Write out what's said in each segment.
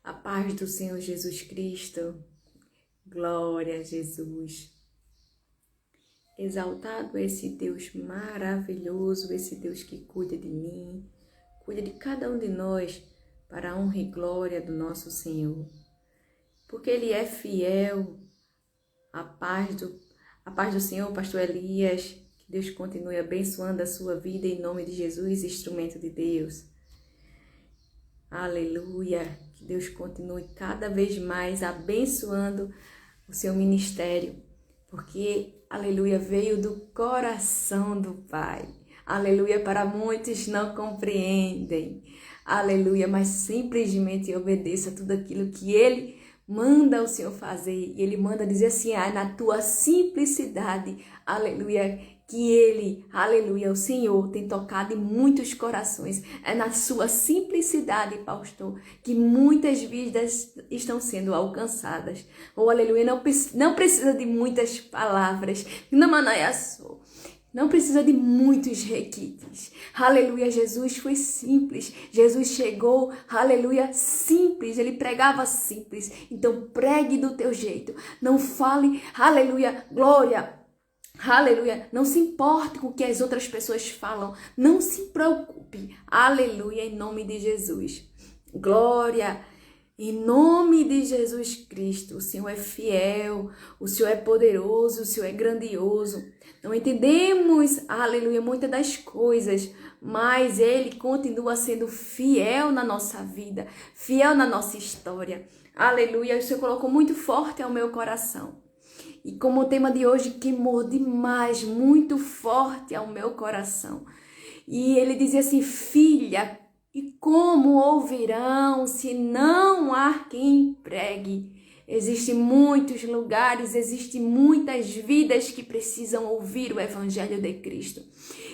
A paz do Senhor Jesus Cristo. Glória a Jesus. Exaltado esse Deus maravilhoso, esse Deus que cuida de mim, cuida de cada um de nós, para a honra e glória do nosso Senhor. Porque Ele é fiel. A paz do Senhor, pastor Elias, que Deus continue abençoando a sua vida em nome de Jesus, instrumento de Deus. Aleluia, que Deus continue cada vez mais abençoando o seu ministério, porque, aleluia, veio do coração do Pai. Aleluia, para muitos não compreendem. Aleluia, mas simplesmente obedeça tudo aquilo que Ele manda o Senhor fazer. E Ele manda dizer assim, na tua simplicidade, aleluia, que Ele, aleluia, o Senhor tem tocado em muitos corações. É na sua simplicidade, pastor, que muitas vidas estão sendo alcançadas. Oh, aleluia, não precisa de muitas palavras. Não precisa de muitos requintes. Aleluia, Jesus foi simples. Jesus chegou, aleluia, simples. Ele pregava simples. Então pregue do teu jeito. Não fale, aleluia, glória. Aleluia, não se importe com o que as outras pessoas falam, não se preocupe, aleluia, em nome de Jesus, glória, em nome de Jesus Cristo. O Senhor é fiel, o Senhor é poderoso, o Senhor é grandioso. Não entendemos, aleluia, muitas das coisas, mas Ele continua sendo fiel na nossa vida, fiel na nossa história, aleluia. O Senhor colocou muito forte ao meu coração. E como o tema de hoje queimou demais, muito forte ao meu coração. E ele dizia assim, filha, e como ouvirão se não há quem pregue? Existem muitos lugares, existem muitas vidas que precisam ouvir o Evangelho de Cristo.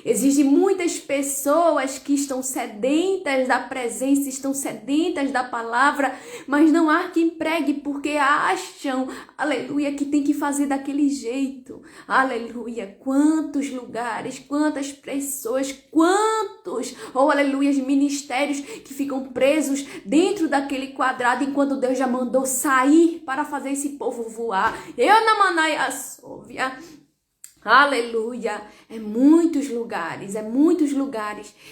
Existem muitas pessoas que estão sedentas da presença, estão sedentas da palavra, mas não há quem pregue porque acham, aleluia, que tem que fazer daquele jeito. Aleluia, quantos lugares, quantas pessoas, quantos, aleluia, ministérios que ficam presos dentro daquele quadrado enquanto Deus já mandou sair para fazer esse povo voar. Eu na manaia sóvia. Aleluia, é muitos lugares.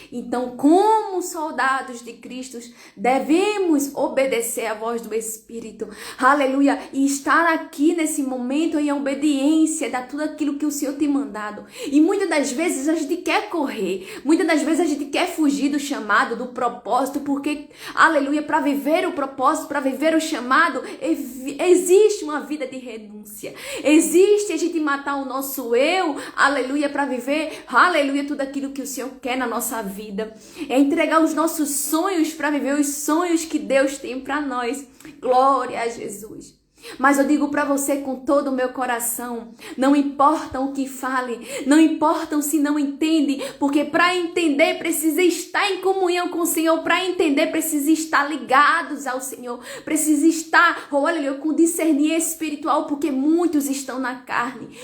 Então, como soldados de Cristo, devemos obedecer à voz do Espírito, aleluia, e estar aqui nesse momento em obediência a tudo aquilo que o Senhor tem mandado. E muitas das vezes a gente quer correr, muitas das vezes a gente quer fugir do chamado, do propósito, porque, aleluia, para viver o propósito, para viver o chamado, existe uma vida de renúncia, existe a gente matar o nosso eu, aleluia, para viver, aleluia, tudo aquilo que o Senhor quer na nossa vida. É entregar os nossos sonhos para viver os sonhos que Deus tem para nós. Glória a Jesus. Mas eu digo para você com todo o meu coração, não importa o que fale, não importa se não entende, porque para entender precisa estar em comunhão com o Senhor, para entender precisa estar ligados ao Senhor, precisa estar, olha, com discernir espiritual, porque muitos estão na carne,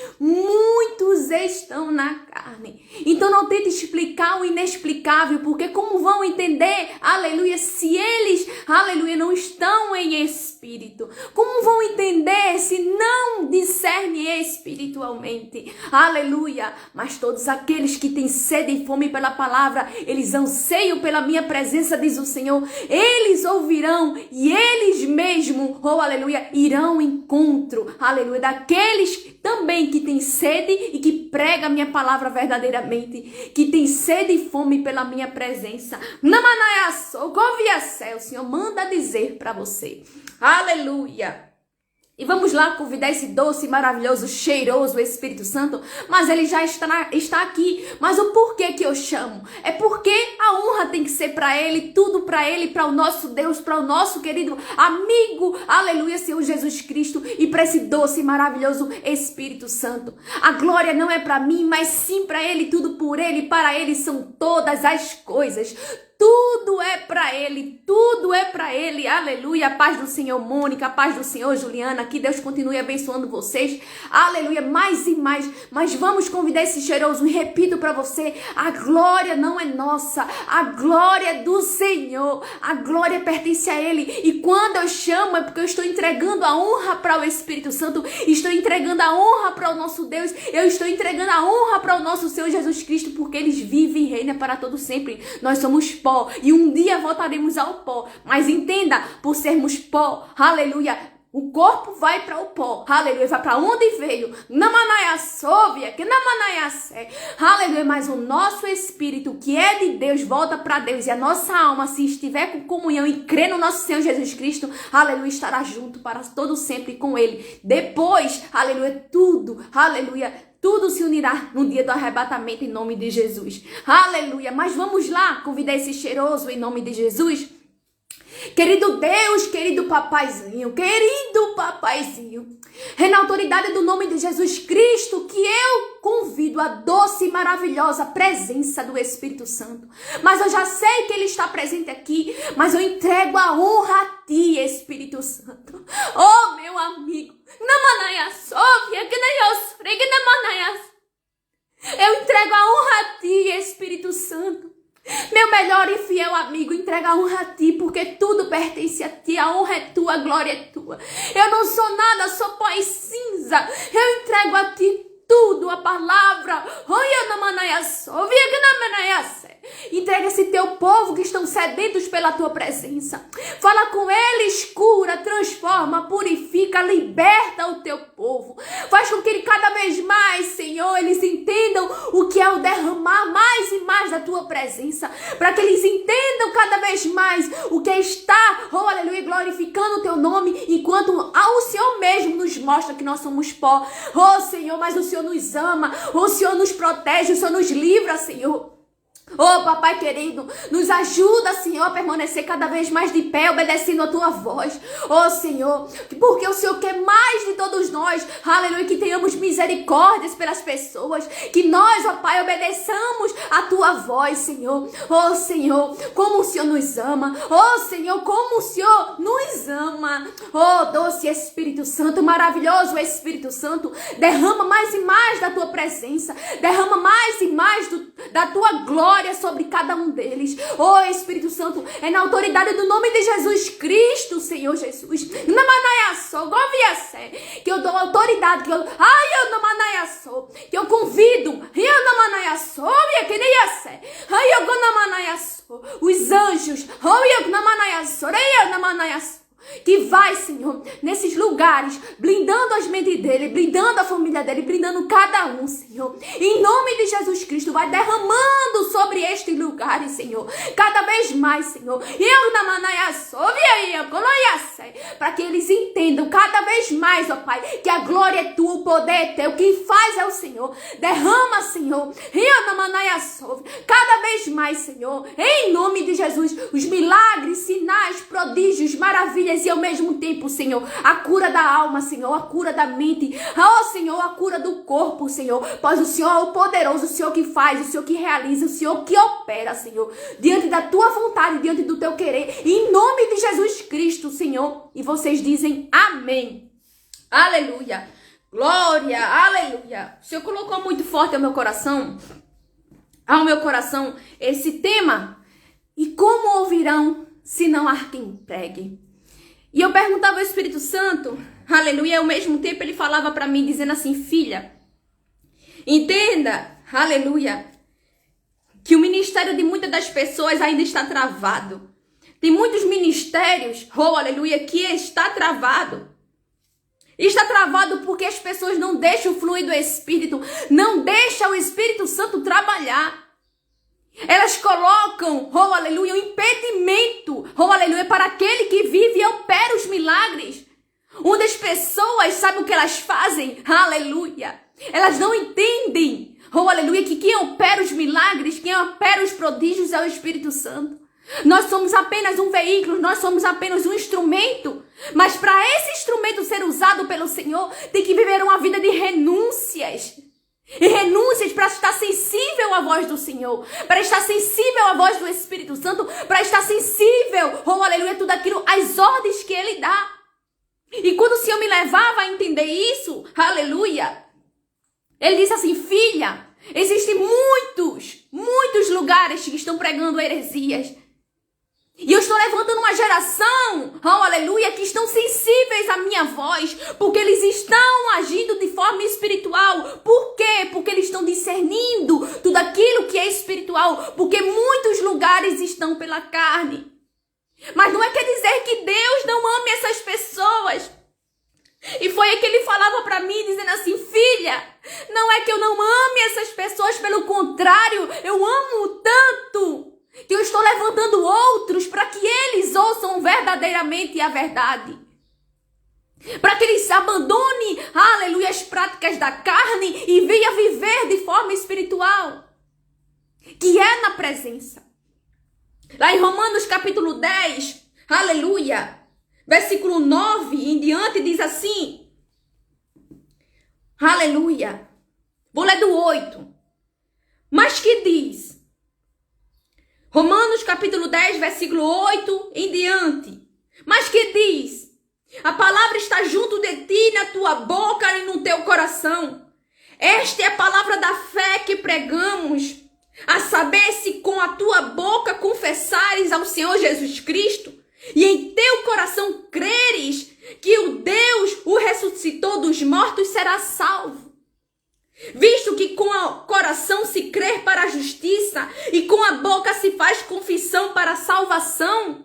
então não tente explicar o inexplicável, porque como vão entender, aleluia, se eles, aleluia, não estão em espírito? Como vão entender se não discernem espiritualmente? Aleluia! Mas todos aqueles que têm sede e fome pela palavra, eles anseiam pela minha presença, diz o Senhor, eles ouvirão e eles mesmo, aleluia, irão ao encontro, aleluia, daqueles também que têm sede e que pregam a minha palavra verdadeiramente, que têm sede e fome pela minha presença. O Senhor manda dizer para você. Aleluia! E vamos lá convidar esse doce, maravilhoso, cheiroso Espírito Santo. Mas ele já está aqui. Mas o porquê que eu chamo? É porque a honra tem que ser para ele, tudo para ele, para o nosso Deus, para o nosso querido amigo, aleluia, Senhor Jesus Cristo, e para esse doce, maravilhoso Espírito Santo. A glória não é para mim, mas sim para ele, tudo por ele, para ele são todas as coisas. Tudo é para Ele, tudo é para Ele, aleluia. A paz do Senhor, Mônica, a paz do Senhor, Juliana, que Deus continue abençoando vocês, aleluia, mais e mais. Mas vamos convidar esse cheiroso, e repito para você, a glória não é nossa, a glória é do Senhor, a glória pertence a Ele. E quando eu chamo é porque eu estou entregando a honra para o Espírito Santo, estou entregando a honra para o nosso Deus, eu estou entregando a honra para o nosso Senhor Jesus Cristo, porque eles vivem e reinam para todo sempre. Nós somos pó e um dia voltaremos ao pó, mas entenda, por sermos pó, aleluia, o corpo vai para o pó, aleluia, vai para onde veio, namanaya sovia, que namanaya sé, aleluia, mas o nosso espírito, que é de Deus, volta para Deus, e a nossa alma, se estiver com comunhão e crer no nosso Senhor Jesus Cristo, aleluia, estará junto para todo sempre com Ele. Depois, aleluia, tudo se unirá no dia do arrebatamento em nome de Jesus. Aleluia. Mas vamos lá convidar esse cheiroso em nome de Jesus. Querido Deus, querido papaizinho, é na autoridade do nome de Jesus Cristo que eu convido a doce e maravilhosa presença do Espírito Santo. Mas eu já sei que Ele está presente aqui, mas eu entrego a honra a Ti, Espírito Santo. Oh, meu amigo, eu entrego a honra a Ti, Espírito Santo. Meu melhor e fiel amigo, entrega a honra a Ti, porque tudo pertence a Ti, a honra é Tua, a glória é Tua. Eu não sou nada, sou pó e cinza. Eu entrego a Ti tudo, a palavra. Entrega esse Teu povo que estão sedentos pela Tua presença. Fala com eles, cura, transforma, purifica, liberta o Teu povo. Faz com que ele cada vez mais, Senhor, eles entendam o que é o derramar mais e mais da Tua presença. Para que eles entendam cada vez mais o que é estar, oh aleluia, glorificando o Teu nome, enquanto o Senhor mesmo nos mostra que nós somos pó. Oh Senhor, mas o Senhor nos ama, o Senhor nos protege, o Senhor nos livra, Senhor. Oh, papai querido, nos ajuda, Senhor, a permanecer cada vez mais de pé, obedecendo a Tua voz. Oh, Senhor, porque o Senhor quer mais de todos nós, aleluia, que tenhamos misericórdias pelas pessoas, que nós, ó Pai, obedeçamos a Tua voz, Senhor. Oh, Senhor, como o Senhor nos ama. Oh, Senhor, como o Senhor nos ama. Oh, doce Espírito Santo, maravilhoso Espírito Santo, derrama mais e mais da Tua presença, derrama mais e mais da Tua glória sobre cada um deles. Oh, Espírito Santo, é na autoridade do nome de Jesus Cristo, Senhor Jesus, que eu dou autoridade, que eu convido os anjos, que vai, Senhor, nesses lugares, blindando as mentes dele, blindando a família dele, blindando cada um, Senhor. Em nome de Jesus Cristo, vai derramando sobre estes lugares, Senhor, cada vez mais, Senhor. Para que eles entendam cada vez mais, ó Pai, que a glória é Tua, o poder é Teu, quem faz é o Senhor. Derrama, Senhor, cada vez mais, Senhor, em nome de Jesus, os milagres, sinais, prodígios, maravilhas e ao mesmo tempo, Senhor, a cura da alma, Senhor, a cura da mente, oh Senhor, a cura do corpo, Senhor, pois o Senhor é o poderoso, o Senhor que faz, o Senhor que realiza, o Senhor que opera, Senhor, diante da Tua vontade, diante do Teu querer, em nome de Jesus Cristo, Senhor. E vocês dizem amém, aleluia, glória, aleluia. O Senhor colocou muito forte ao meu coração, esse tema, e como ouvirão se não há quem pregue? E eu perguntava ao Espírito Santo, aleluia, e ao mesmo tempo ele falava para mim, dizendo assim: filha, entenda, aleluia, que o ministério de muitas das pessoas ainda está travado. Tem muitos ministérios, oh aleluia, que está travado. Está travado porque as pessoas não deixam o fluir do Espírito, não deixam o Espírito Santo trabalhar. Elas colocam, oh aleluia, um impedimento, oh aleluia, para aquele que vive e opera os milagres. Onde as pessoas, sabe o que elas fazem? Aleluia. Elas não entendem, oh aleluia, que quem opera os milagres, quem opera os prodígios é o Espírito Santo. Nós somos apenas um veículo, nós somos apenas um instrumento. Mas para esse instrumento ser usado pelo Senhor, tem que viver uma vida de renúncias. E renúncias para estar sensível à voz voz do Senhor, para estar sensível à voz do Espírito Santo, para estar sensível, oh aleluia, tudo aquilo, as ordens que Ele dá. E quando o Senhor me levava a entender isso, aleluia, Ele disse assim: filha, existem muitos lugares que estão pregando heresias. E eu estou levantando uma geração, oh aleluia, que estão sensíveis à minha voz, porque eles estão agindo de forma espiritual. Por quê? Porque eles estão discernindo tudo aquilo que é espiritual, porque muitos lugares estão pela carne. Mas não quer dizer que Deus não ame essas pessoas. E foi aí que Ele falava para mim, dizendo assim: filha, não é que eu não ame essas pessoas, pelo contrário, eu amo tanto que eu estou levantando outros para que eles ouçam verdadeiramente a verdade. Para que eles abandonem, aleluia, as práticas da carne e venham viver de forma espiritual, que é na presença. Lá em Romanos capítulo 10, aleluia, versículo 9 em diante diz assim, aleluia, vou ler do 8, mas que diz, Romanos capítulo 10, versículo 8 em diante, mas que diz, a palavra está junto de ti, na tua boca e no teu coração. Esta é a palavra da fé que pregamos, a saber, se com a tua boca confessares ao Senhor Jesus Cristo e em teu coração creres que o Deus o ressuscitou dos mortos, será salvo. Visto que com o coração se crê para a justiça e com a boca se faz confissão para a salvação.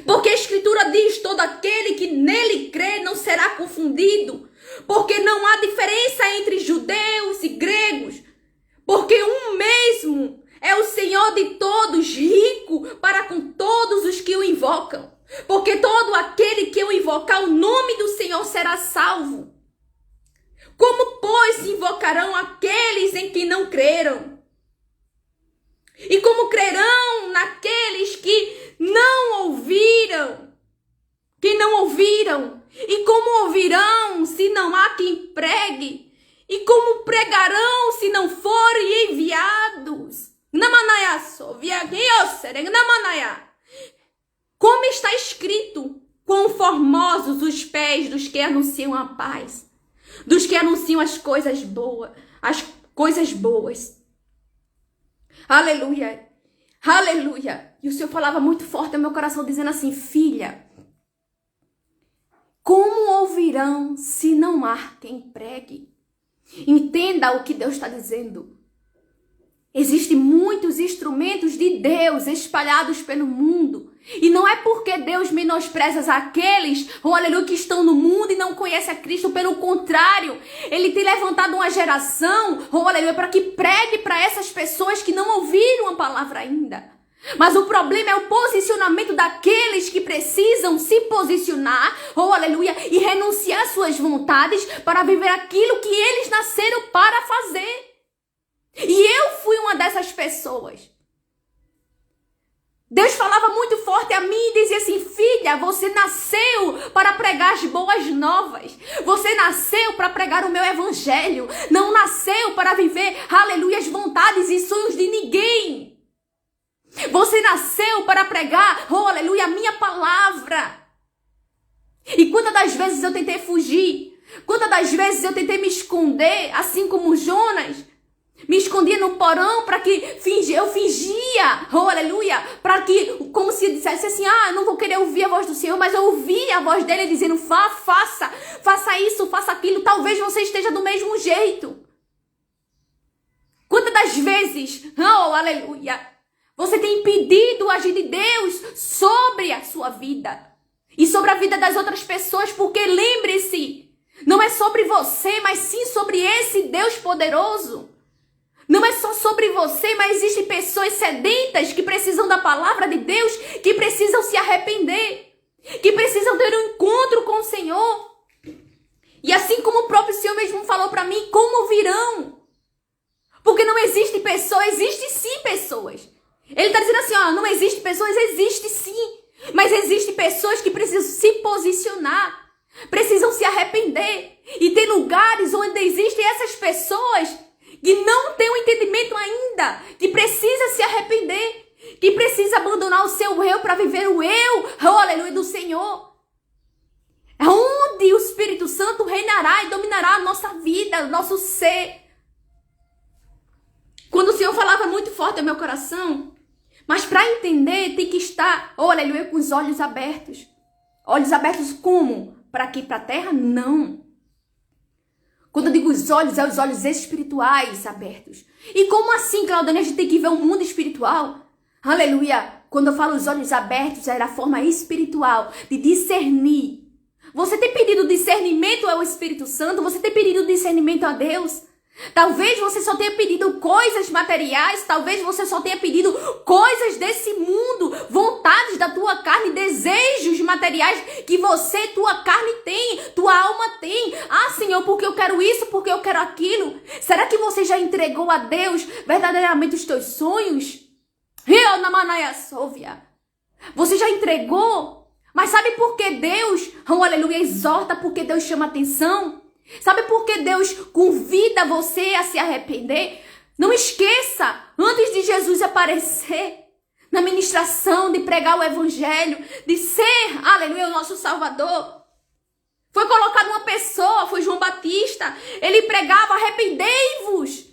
Porque a Escritura diz, todo aquele que nele crê não será confundido, porque não há diferença entre judeus e gregos, porque um mesmo é o Senhor de todos, rico para com todos os que o invocam. Porque todo aquele que o invocar o nome do Senhor será salvo. Como, pois, invocarão aqueles em que não creram? E como crerão naqueles que não ouviram? E como ouvirão se não há quem pregue? E como pregarão se não forem enviados? Como está escrito, quão formosos os pés dos que anunciam a paz, dos que anunciam as coisas boas. Aleluia, aleluia. E o Senhor falava muito forte no meu coração, dizendo assim: filha, como ouvirão se não há quem pregue? Entenda o que Deus está dizendo. Existem muitos instrumentos de Deus espalhados pelo mundo. E não é porque Deus menospreza aqueles, oh aleluia, que estão no mundo e não conhecem a Cristo. Pelo contrário, Ele tem levantado uma geração, oh aleluia, para que pregue para essas pessoas que não ouviram a palavra ainda. Mas o problema é o posicionamento daqueles que precisam se posicionar, oh aleluia, e renunciar às suas vontades para viver aquilo que eles nasceram para fazer. E eu fui uma dessas pessoas. Deus falava muito forte a mim e dizia assim: filha, você nasceu para pregar as boas novas. Você nasceu para pregar o meu evangelho. Não nasceu para viver, aleluia, as vontades e sonhos de ninguém. Você nasceu para pregar, oh aleluia, a minha palavra. E quantas das vezes eu tentei fugir? Quantas das vezes eu tentei me esconder, assim como Jonas? Me escondia no porão para que eu fingia, oh aleluia, para que, como se dissesse assim, eu não vou querer ouvir a voz do Senhor, mas eu ouvia a voz dele dizendo, faça isso, faça aquilo, talvez você esteja do mesmo jeito. Quantas das vezes, oh aleluia, você tem impedido o agir de Deus sobre a sua vida e sobre a vida das outras pessoas, porque lembre-se, não é sobre você, mas sim sobre esse Deus poderoso. Não é só sobre você, mas existem pessoas sedentas que precisam da palavra de Deus, que precisam se arrepender, que precisam ter um encontro com o Senhor. E assim como o próprio Senhor mesmo falou para mim, como virão? Porque não existe pessoa, existe sim pessoas. Ele está dizendo assim, não existe pessoas, existe sim. Mas existem pessoas que precisam se posicionar, precisam se arrepender. E tem lugares onde existem essas pessoas que não têm o entendimento ainda que precisa se arrepender, que precisa abandonar o seu eu para viver o eu, aleluia, do Senhor. É onde o Espírito Santo reinará e dominará a nossa vida, o nosso ser. Quando o Senhor falava muito forte ao meu coração, mas para entender tem que estar, aleluia, com os olhos abertos. Olhos abertos como? Para aqui, para a terra? Não. Quando eu digo os olhos, é os olhos espirituais abertos. E como assim, Claudane, a gente tem que ver o mundo espiritual? Aleluia. Quando eu falo os olhos abertos, é a forma espiritual de discernir. Você tem pedido discernimento ao Espírito Santo? Você tem pedido discernimento a Deus? Talvez você só tenha pedido coisas materiais, talvez você só tenha pedido coisas desse mundo, vontades da tua carne, desejos materiais que você, tua carne tem, tua alma tem. Ah, Senhor, porque eu quero isso, porque eu quero aquilo. Será que você já entregou a Deus verdadeiramente os teus sonhos? Você já entregou? Mas sabe por que Deus, aleluia, exorta, porque Deus chama atenção? Sabe por que Deus convida você a se arrepender? Não esqueça, antes de Jesus aparecer na ministração, de pregar o evangelho, de ser, aleluia, o nosso Salvador, foi colocada uma pessoa, foi João Batista. Ele pregava: arrependei-vos.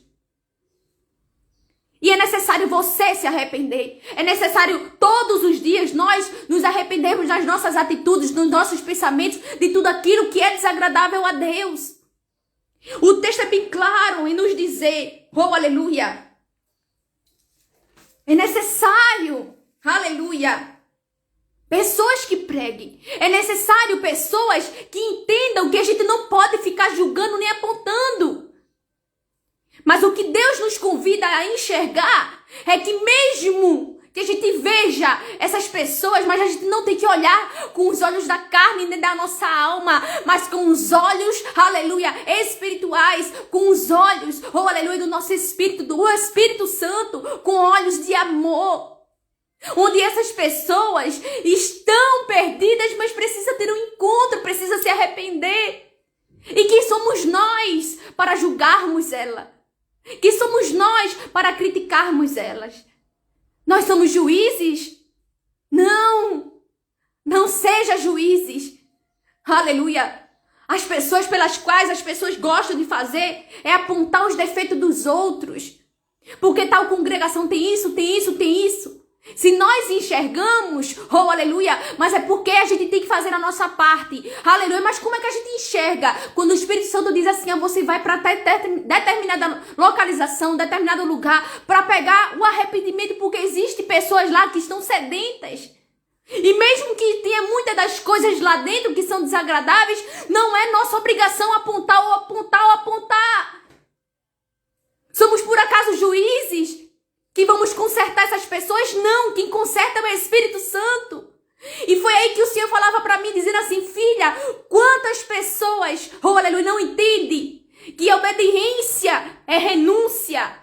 E é necessário você se arrepender. É necessário todos os dias nós nos arrependermos das nossas atitudes, dos nossos pensamentos, de tudo aquilo que é desagradável a Deus. O texto é bem claro em nos dizer, oh aleluia, é necessário, aleluia, pessoas que preguem. É necessário pessoas que entendam que a gente não pode ficar julgando nem apontando. Mas o que Deus nos convida a enxergar é que mesmo que a gente veja essas pessoas, mas a gente não tem que olhar com os olhos da carne nem da nossa alma, mas com os olhos, aleluia, espirituais, com os olhos, oh aleluia, do nosso Espírito, do Espírito Santo, com olhos de amor. Onde essas pessoas estão perdidas, mas precisa ter um encontro, precisa se arrepender. E quem somos nós para julgarmos ela? Quem somos nós para criticarmos elas? Nós somos juízes? Não! Não seja juízes. Aleluia! As pessoas pelas quais as pessoas gostam de fazer é apontar os defeitos dos outros. Porque tal congregação tem isso, tem isso, tem isso. Se nós enxergamos, oh aleluia, mas é porque a gente tem que fazer a nossa parte, aleluia. Mas como é que a gente enxerga? Quando o Espírito Santo diz assim, você vai para determinada localização, determinado lugar, para pegar o arrependimento, porque existem pessoas lá que estão sedentas. E mesmo que tenha muitas das coisas lá dentro que são desagradáveis, não é nossa obrigação apontar ou apontar ou apontar. Somos por acaso juízes que vamos consertar essas pessoas? Não, quem conserta é o Espírito Santo. E foi aí que o Senhor falava para mim, dizendo assim, filha, quantas pessoas, oh aleluia, não entendem que a obediência é renúncia.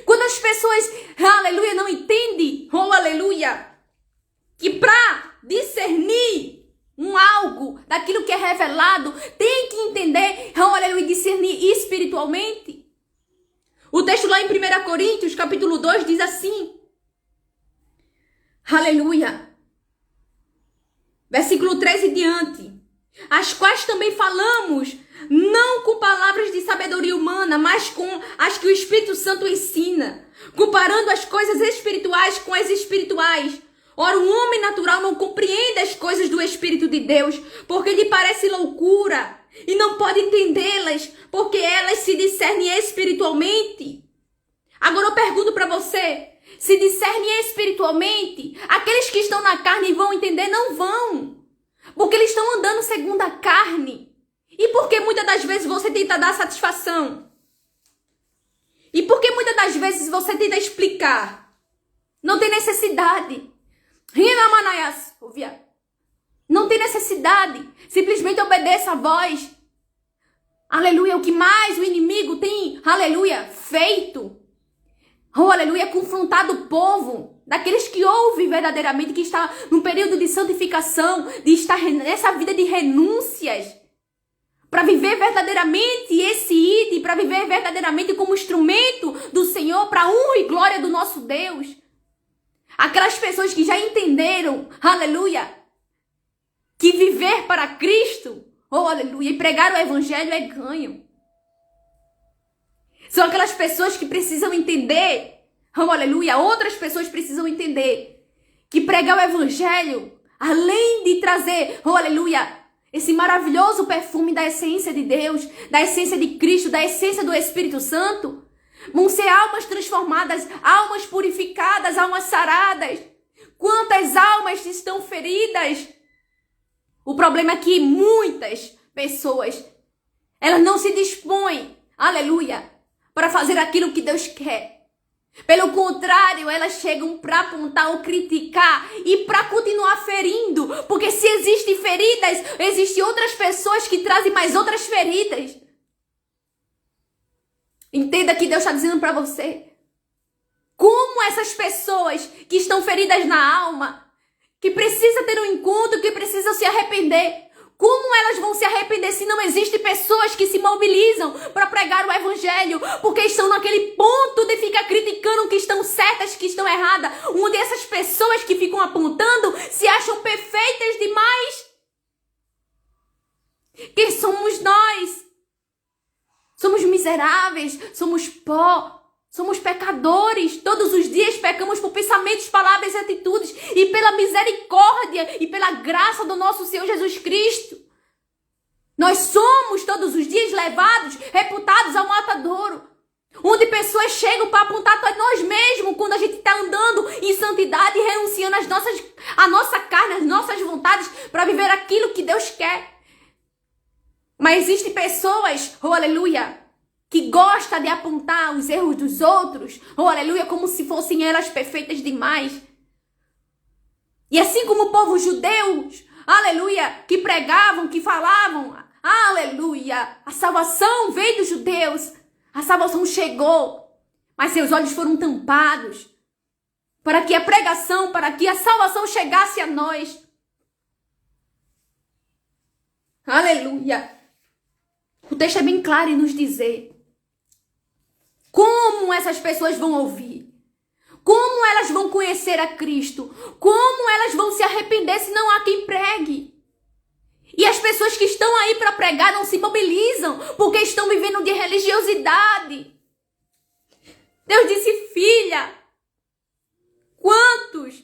Quantas pessoas, aleluia, não entendem, oh aleluia, que para discernir algo daquilo que é revelado, tem que entender, oh aleluia, discernir espiritualmente. O texto lá em 1 Coríntios, capítulo 2, diz assim, aleluia, versículo 13 e diante, as quais também falamos, não com palavras de sabedoria humana, mas com as que o Espírito Santo ensina, comparando as coisas espirituais com as espirituais. Ora, o homem natural não compreende as coisas do Espírito de Deus, porque lhe parece loucura, e não pode entendê-las, porque elas se discernem espiritualmente. Agora eu pergunto para você, se discernem espiritualmente, aqueles que estão na carne vão entender? Não vão, porque eles estão andando segundo a carne. E por que muitas das vezes você tenta dar satisfação? E por que muitas das vezes você tenta explicar? Não tem necessidade. Não tem necessidade. Simplesmente obedeça a voz. Aleluia. O que mais o inimigo tem, aleluia, feito. Oh, aleluia, confrontado o povo. Daqueles que ouvem verdadeiramente, que está num período de santificação, de estar nessa vida de renúncias. Para viver verdadeiramente esse ID, para viver verdadeiramente como instrumento do Senhor, para a honra e glória do nosso Deus. Aquelas pessoas que já entenderam, aleluia, que viver para Cristo, oh aleluia, e pregar o evangelho é ganho. São aquelas pessoas que precisam entender, oh aleluia, outras pessoas precisam entender que pregar o evangelho, além de trazer, oh aleluia, esse maravilhoso perfume da essência de Deus, da essência de Cristo, da essência do Espírito Santo, vão ser almas transformadas, almas purificadas, almas saradas. Quantas almas estão feridas? O problema é que muitas pessoas, elas não se dispõem, aleluia, para fazer aquilo que Deus quer. Pelo contrário, elas chegam para apontar ou criticar e para continuar ferindo. Porque se existem feridas, existem outras pessoas que trazem mais outras feridas. Entenda que Deus está dizendo para você. Como essas pessoas que estão feridas na alma, que precisam ter um encontro, que precisam se arrepender, como elas vão se arrepender se não existem pessoas que se mobilizam para pregar o evangelho, porque estão naquele ponto de ficar criticando que estão certas, que estão erradas, onde essas pessoas que ficam apontando se acham perfeitas demais? Quem somos nós? Somos miseráveis, somos pó, somos pecadores. Todos os dias pecamos por pensamentos, palavras e atitudes. E pela misericórdia e pela graça do nosso Senhor Jesus Cristo, nós somos todos os dias levados, reputados ao matadouro. Onde pessoas chegam para apontar para nós mesmos quando a gente está andando em santidade e renunciando a nossa carne, as nossas vontades para viver aquilo que Deus quer. Mas existem pessoas, oh aleluia, que gostam de apontar os erros dos outros, oh aleluia, como se fossem elas perfeitas demais. E assim como o povo judeu, aleluia, que pregavam, que falavam, aleluia, a salvação veio dos judeus, a salvação chegou, mas seus olhos foram tampados, para que a pregação, para que a salvação chegasse a nós. Aleluia. O texto é bem claro em nos dizer como essas pessoas vão ouvir, como elas vão conhecer a Cristo, como elas vão se arrepender se não há quem pregue. E as pessoas que estão aí para pregar não se mobilizam porque estão vivendo de religiosidade. Deus disse, filha, quantos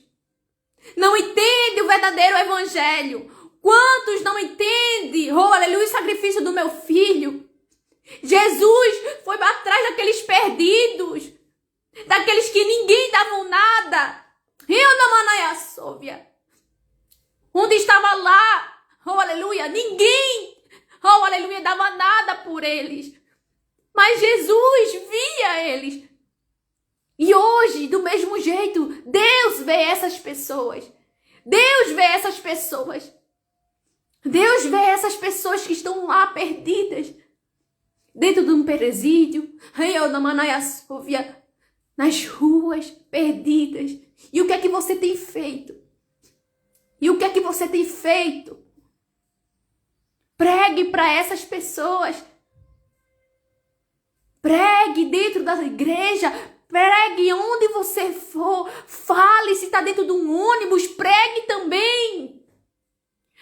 não entendem o verdadeiro evangelho? Quantos não entendem, oh aleluia, o sacrifício do meu filho? Jesus foi atrás daqueles perdidos, daqueles que ninguém dava nada. Eu não manaia sóvia. Onde estava lá, oh aleluia, ninguém, oh aleluia, dava nada por eles. Mas Jesus via eles. E hoje, do mesmo jeito, Deus vê essas pessoas. Deus vê essas pessoas. Deus vê essas pessoas que estão lá perdidas, dentro de um presídio, nas ruas, perdidas. E o que é que você tem feito? E o que é que você tem feito? Pregue para essas pessoas. Pregue dentro da igreja. Pregue onde você for. Fale se está dentro de um ônibus. Pregue também.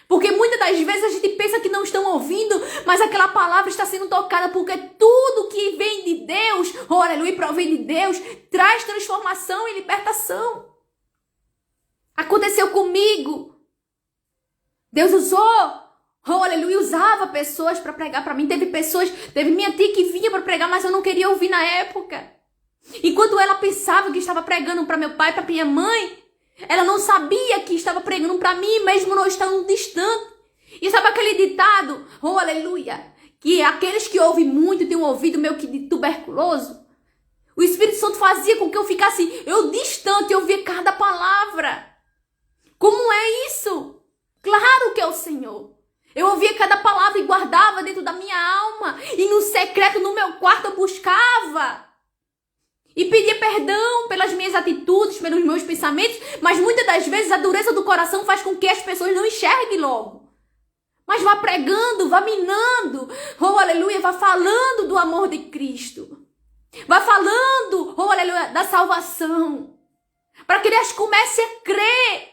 Porque muitas das vezes a gente pensa que não estão ouvindo, mas aquela palavra está sendo tocada, porque tudo que vem de Deus, oh aleluia, provém de Deus, traz transformação e libertação. Aconteceu comigo. Deus usou, oh aleluia, usava pessoas para pregar para mim. Teve minha tia que vinha para pregar, mas eu não queria ouvir na época. Enquanto ela pensava que estava pregando para meu pai, para minha mãe, ela não sabia que estava pregando para mim, mesmo não estando distante. E sabe aquele ditado, oh aleluia, que aqueles que ouvem muito têm um ouvido meio que de tuberculoso? O Espírito Santo fazia com que eu ficasse, eu distante, eu via cada palavra. Como é isso? Claro que é o Senhor. Eu ouvia cada palavra e guardava dentro da minha alma. E no secreto, no meu quarto, eu buscava. E pedia perdão pelas minhas atitudes, pelos meus pensamentos, mas muitas das vezes a dureza do coração faz com que as pessoas não enxerguem logo. Mas vá pregando, vá minando, oh aleluia, vá falando do amor de Cristo. Vá falando, oh aleluia, da salvação. Para que elas comecem a crer.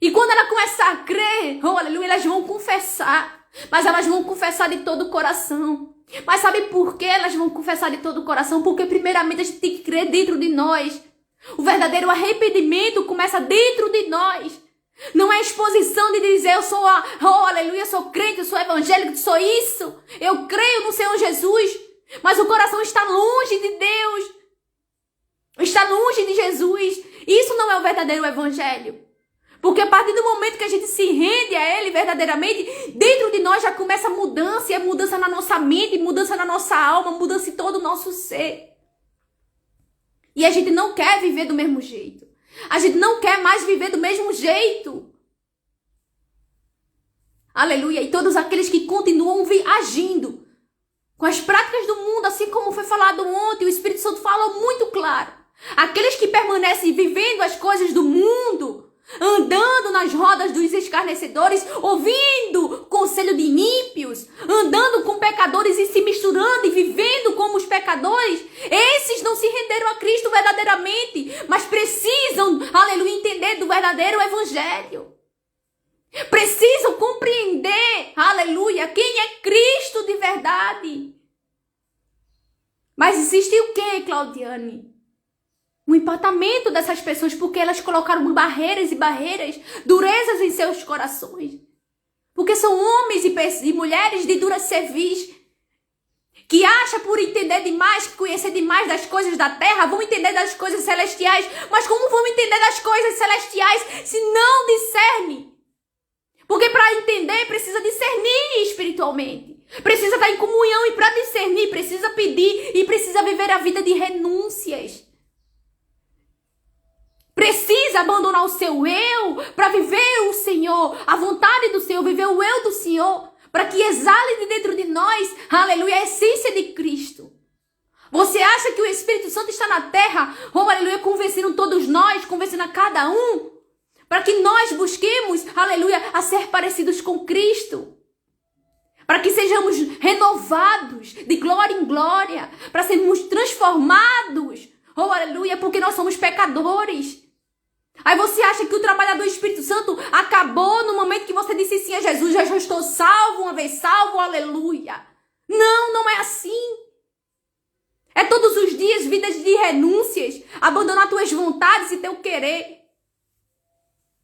E quando ela começar a crer, oh, aleluia, elas vão confessar. Mas elas vão confessar de todo o coração. Mas sabe por que elas vão confessar de todo o coração? Porque primeiramente a gente tem que crer dentro de nós. O verdadeiro arrependimento começa dentro de nós. Não é exposição de dizer eu sou, oh, aleluia, sou crente, eu sou evangélico, sou isso. Eu creio no Senhor Jesus. Mas o coração está longe de Deus. Está longe de Jesus. Isso não é o verdadeiro evangelho. Porque a partir do momento que a gente se rende a Ele verdadeiramente, dentro de nós já começa a mudança. E a mudança na nossa mente, mudança na nossa alma, mudança em todo o nosso ser. E a gente não quer viver do mesmo jeito. A gente não quer mais viver do mesmo jeito. Aleluia. E todos aqueles que continuam agindo com as práticas do mundo, assim como foi falado ontem, o Espírito Santo falou muito claro. Aqueles que permanecem vivendo as coisas do mundo, andando nas rodas dos escarnecedores, ouvindo conselho de ímpios, andando com pecadores e se misturando e vivendo como os pecadores, esses não se renderam a Cristo verdadeiramente, mas precisam, aleluia, entender do verdadeiro evangelho. Precisam compreender, aleluia, quem é Cristo de verdade. Mas existe o que, Claudiane? Um empatamento dessas pessoas, porque elas colocaram barreiras e barreiras, durezas em seus corações. Porque são homens e mulheres de dura cerviz, que acham por entender demais, que conhecer demais das coisas da terra, vão entender das coisas celestiais. Mas como vão entender das coisas celestiais se não discernem? Porque para entender precisa discernir espiritualmente. Precisa estar em comunhão e para discernir precisa pedir e precisa viver a vida de renúncias. Precisa abandonar o seu eu para viver o Senhor, a vontade do Senhor, viver o eu do Senhor, para que exale de dentro de nós, aleluia, a essência de Cristo. Você acha que o Espírito Santo está na terra, oh, aleluia, convencendo todos nós, convencendo a cada um, para que nós busquemos, aleluia, a ser parecidos com Cristo. Para que sejamos renovados de glória em glória, para sermos transformados, oh, aleluia, porque nós somos pecadores. Aí você acha que o trabalho do Espírito Santo acabou no momento que você disse sim a Jesus, já estou salvo, uma vez salvo, aleluia. Não, não é assim. É todos os dias vidas de renúncias, abandonar tuas vontades e teu querer.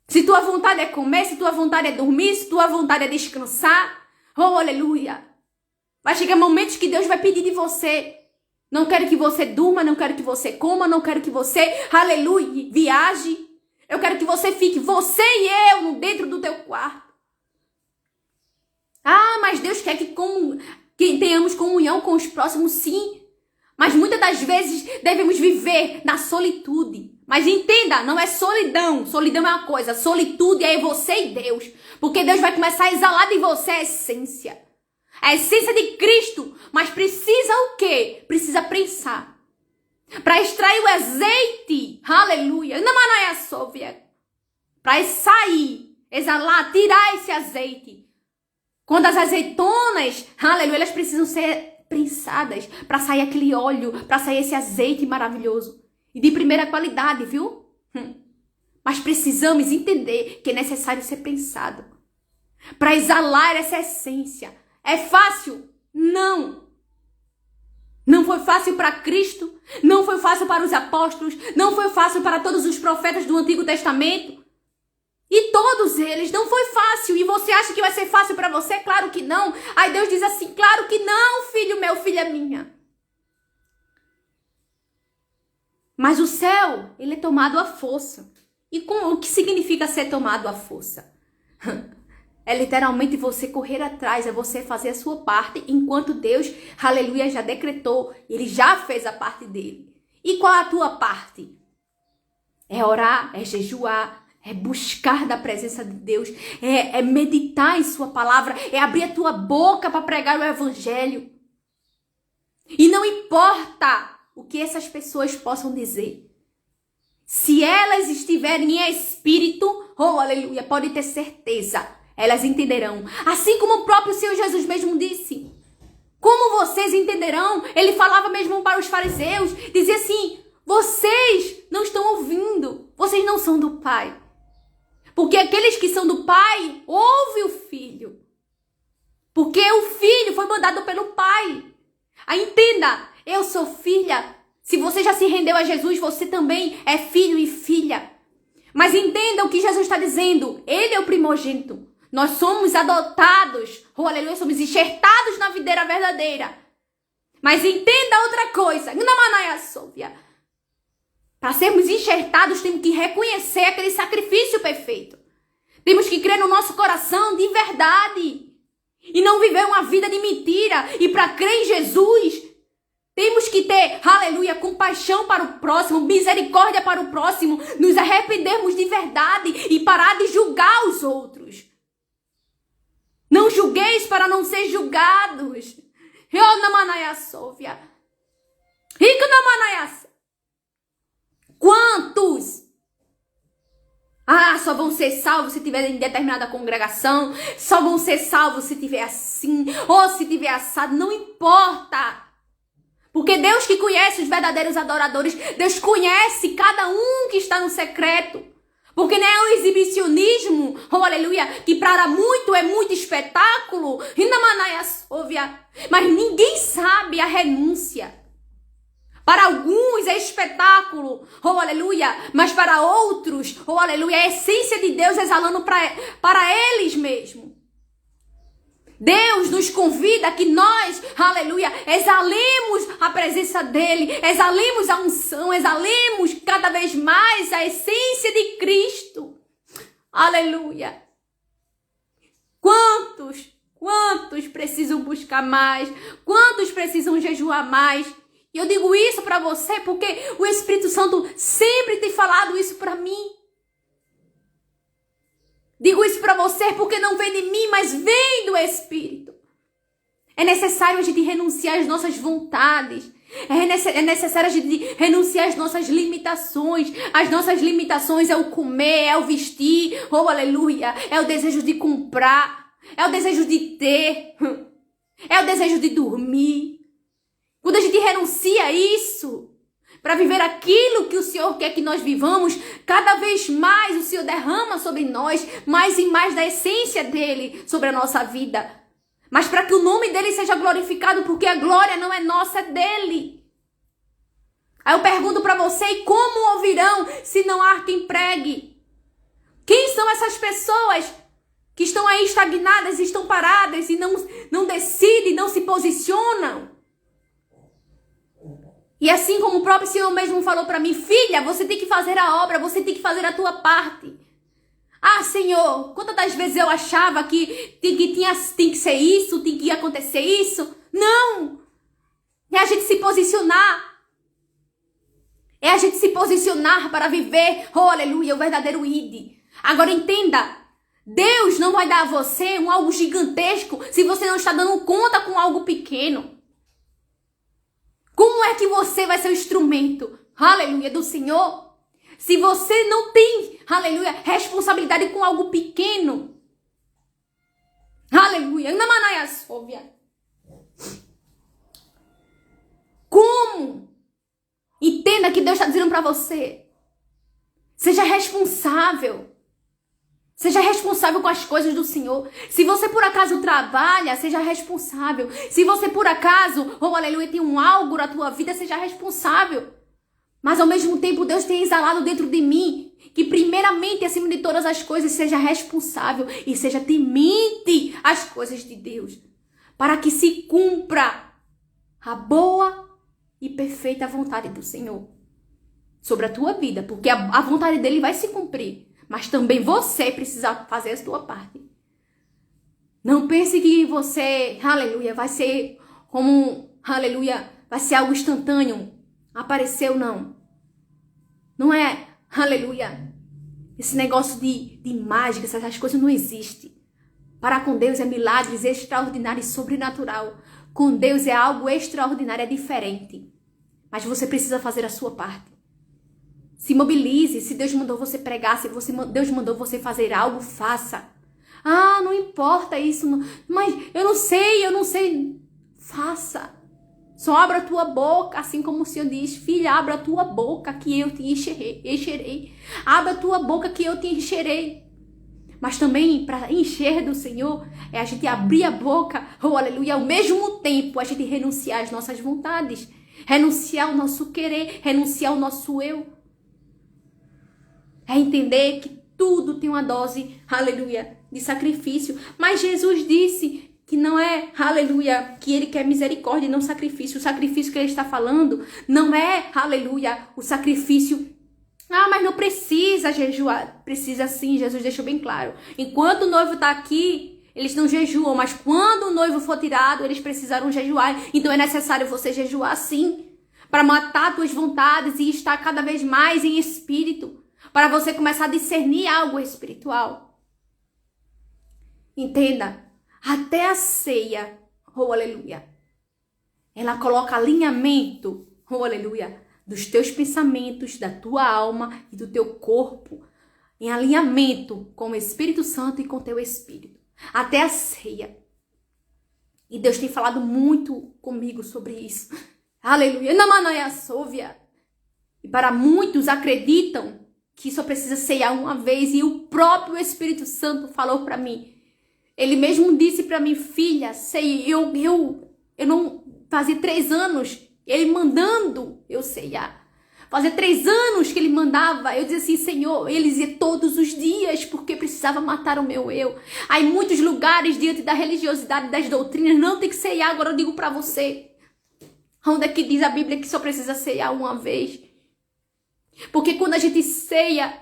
Se tua vontade é comer, se tua vontade é dormir, se tua vontade é descansar, oh, aleluia. Vai chegar momentos que Deus vai pedir de você. Não quero que você durma, não quero que você coma, não quero que você, aleluia, viaje. Eu quero que você fique, você e eu, dentro do teu quarto. Ah, mas Deus quer que tenhamos comunhão com os próximos, sim. Mas muitas das vezes devemos viver na solitude. Mas entenda, não é solidão. Solidão é uma coisa, solitude é você e Deus. Porque Deus vai começar a exalar de você a essência. A essência de Cristo. Mas precisa o quê? Precisa prensar. Para extrair o azeite, aleluia, não é a sóvia, para sair, exalar, tirar esse azeite. Quando as azeitonas, aleluia, elas precisam ser prensadas para sair aquele óleo, para sair esse azeite maravilhoso e de primeira qualidade, viu? Mas precisamos entender que é necessário ser prensado para exalar essa essência. É fácil? Não. Não foi fácil para Cristo, não foi fácil para os apóstolos, não foi fácil para todos os profetas do Antigo Testamento. E todos eles, não foi fácil. E você acha que vai ser fácil para você? Claro que não. Aí Deus diz assim, claro que não, filho meu, filha minha. Mas o céu, ele é tomado à força. E o que significa ser tomado à força? É literalmente você correr atrás, é você fazer a sua parte, enquanto Deus, aleluia, já decretou, Ele já fez a parte dele. E qual é a tua parte? É orar, é jejuar, é buscar da presença de Deus, é meditar em sua palavra, é abrir a tua boca para pregar o evangelho. E não importa o que essas pessoas possam dizer. Se elas estiverem em espírito, oh, aleluia, pode ter certeza, elas entenderão. Assim como o próprio Senhor Jesus mesmo disse. Como vocês entenderão? Ele falava mesmo para os fariseus. Dizia assim, vocês não estão ouvindo. Vocês não são do Pai. Porque aqueles que são do Pai, ouvem o Filho. Porque o Filho foi mandado pelo Pai. Aí entenda, eu sou filha. Se você já se rendeu a Jesus, você também é filho e filha. Mas entenda o que Jesus está dizendo. Ele é o primogênito. Nós somos adotados. Oh, aleluia, somos enxertados na videira verdadeira. Mas entenda outra coisa. Para sermos enxertados, temos que reconhecer aquele sacrifício perfeito. Temos que crer no nosso coração de verdade. E não viver uma vida de mentira. E para crer em Jesus, temos que ter, aleluia, compaixão para o próximo, misericórdia para o próximo, nos arrependermos de verdade e parar de julgar os outros. Não julgueis para não ser julgados. Quantos? Só vão ser salvos se tiver em determinada congregação. Só vão ser salvos se tiver assim. Ou se tiver assado. Não importa. Porque Deus que conhece os verdadeiros adoradores. Deus conhece cada um que está no secreto. Porque não é um exibicionismo. Oh, aleluia. Que para muito é muito espetáculo. Mas ninguém sabe a renúncia. Para alguns é espetáculo, oh aleluia, mas para outros, oh aleluia, é a essência de Deus exalando para eles mesmos. Deus nos convida que nós, aleluia, exalemos a presença dele, exalemos a unção, exalemos cada vez mais a essência de Cristo. Aleluia. Quantos precisam buscar mais? Quantos precisam jejuar mais? E eu digo isso para você porque o Espírito Santo sempre tem falado isso para mim. Digo isso para você porque não vem de mim, mas vem do Espírito. É necessário a gente renunciar às nossas vontades. É necessário a gente renunciar às nossas limitações. As nossas limitações é o comer, é o vestir, oh aleluia. É o desejo de comprar, é o desejo de ter, é o desejo de dormir. Quando a gente renuncia a isso, para viver aquilo que o Senhor quer que nós vivamos, cada vez mais o Senhor derrama sobre nós mais e mais da essência dele sobre a nossa vida. Mas para que o nome dele seja glorificado, porque a glória não é nossa, é dele. Aí eu pergunto para você, e como ouvirão se não há quem pregue? Quem são essas pessoas que estão aí estagnadas, estão paradas e não decidem, não se posicionam? E assim como o próprio Senhor mesmo falou para mim, filha, você tem que fazer a obra, você tem que fazer a tua parte. Senhor, quantas das vezes eu achava que tem que ser isso, tem que acontecer isso? Não! É a gente se posicionar. É a gente se posicionar para viver, oh aleluia, o verdadeiro ID. Agora entenda, Deus não vai dar a você algo gigantesco se você não está dando conta com algo pequeno. Como é que você vai ser o instrumento, aleluia, do Senhor, se você não tem, aleluia, responsabilidade com algo pequeno? Aleluia. Como? Entenda que Deus está dizendo para você. Seja responsável. Seja responsável com as coisas do Senhor. Se você por acaso trabalha, seja responsável. Se você por acaso, oh aleluia, tem algo na tua vida, seja responsável. Mas ao mesmo tempo Deus tem exalado dentro de mim que primeiramente, acima de todas as coisas, seja responsável e seja temente às coisas de Deus. Para que se cumpra a boa e perfeita vontade do Senhor sobre a tua vida. Porque a vontade dele vai se cumprir. Mas também você precisa fazer a sua parte. Não pense que você, aleluia, vai ser como, aleluia, vai ser algo instantâneo. Apareceu, não. Não é, aleluia, esse negócio de mágica, essas coisas não existem. Para com Deus é milagres extraordinário e sobrenatural. Com Deus é algo extraordinário, é diferente. Mas você precisa fazer a sua parte. Se mobilize, se Deus mandou você pregar, se Deus mandou você fazer algo, faça. Não importa isso, mas eu não sei. Faça. Só abra a tua boca, assim como o Senhor diz, filha, abra a tua boca que eu te encherei. Abra a tua boca que eu te encherei. Mas também, para encher do Senhor, é a gente abrir a boca, oh aleluia, ao mesmo tempo a gente renunciar às nossas vontades, renunciar ao nosso querer, renunciar ao nosso eu. É entender que tudo tem uma dose, aleluia, de sacrifício. Mas Jesus disse que não é, aleluia, que ele quer misericórdia e não sacrifício. O sacrifício que ele está falando não é, aleluia, o sacrifício. Ah, mas não precisa jejuar. Precisa sim, Jesus deixou bem claro. Enquanto o noivo está aqui, eles não jejuam, mas quando o noivo for tirado, eles precisarão jejuar. Então é necessário você jejuar sim, para matar tuas vontades e estar cada vez mais em espírito, para você começar a discernir algo espiritual. Entenda, até a ceia, oh aleluia, ela coloca alinhamento, oh aleluia, dos teus pensamentos, da tua alma e do teu corpo, em alinhamento com o Espírito Santo e com o teu espírito. Até a ceia. E Deus tem falado muito comigo sobre isso. Aleluia. E para muitos acreditam que só precisa ceiar uma vez. E o próprio Espírito Santo falou para mim. Ele mesmo disse para mim, filha, eu não fazia 3 anos, ele mandando eu ceiar. Fazia 3 anos que ele mandava, eu dizia assim, Senhor, ele dizia todos os dias, porque precisava matar o meu eu. Aí em muitos lugares, diante da religiosidade, das doutrinas, não tem que ceiar, agora eu digo para você. Onde é que diz a Bíblia que só precisa ceiar uma vez? Porque quando a gente ceia,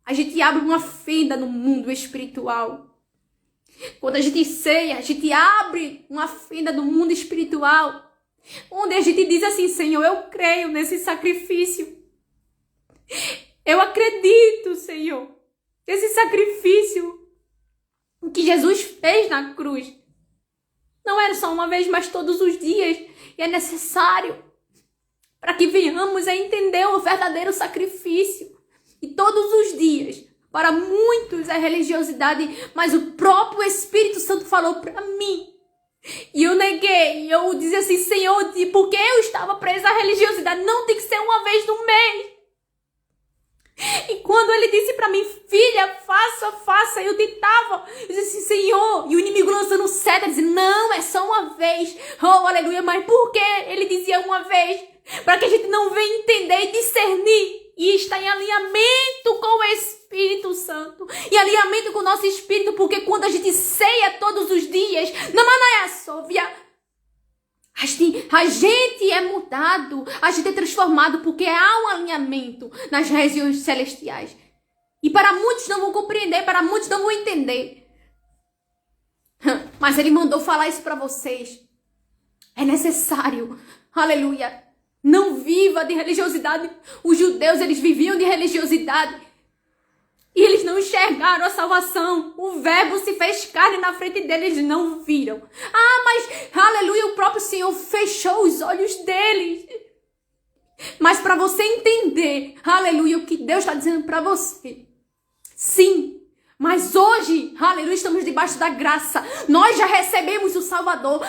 a gente abre uma fenda no mundo espiritual. Quando a gente ceia, a gente abre uma fenda no mundo espiritual, onde a gente diz assim, Senhor, eu creio nesse sacrifício. Eu acredito, Senhor, nesse sacrifício que Jesus fez na cruz. Não era só uma vez, mas todos os dias. E é necessário para que venhamos a entender o verdadeiro sacrifício. E todos os dias. Para muitos é religiosidade, mas o próprio Espírito Santo falou para mim. E eu neguei, eu dizia assim, Senhor, porque eu estava presa à religiosidade, não tem que ser uma vez no mês. E quando ele disse para mim, filha, faça, eu tentava. Eu disse assim, Senhor, e o inimigo lançando seta, dizendo, não, é só uma vez. Oh, aleluia, mas por que ele dizia uma vez? Para que a gente não venha entender e discernir. E está em alinhamento com o Espírito Santo. Em alinhamento com o nosso espírito. Porque quando a gente ceia todos os dias. A gente é mudado. A gente é transformado. Porque há um alinhamento nas regiões celestiais. E para muitos não vão compreender. Para muitos não vão entender. Mas ele mandou falar isso para vocês. É necessário. Aleluia. Não viva de religiosidade. Os judeus, eles viviam de religiosidade. E eles não enxergaram a salvação. O verbo se fez carne na frente deles, eles não viram. Ah, mas, aleluia, o próprio Senhor fechou os olhos deles. Mas para você entender, aleluia, o que Deus está dizendo para você. Sim, mas hoje, aleluia, estamos debaixo da graça. Nós já recebemos o Salvador.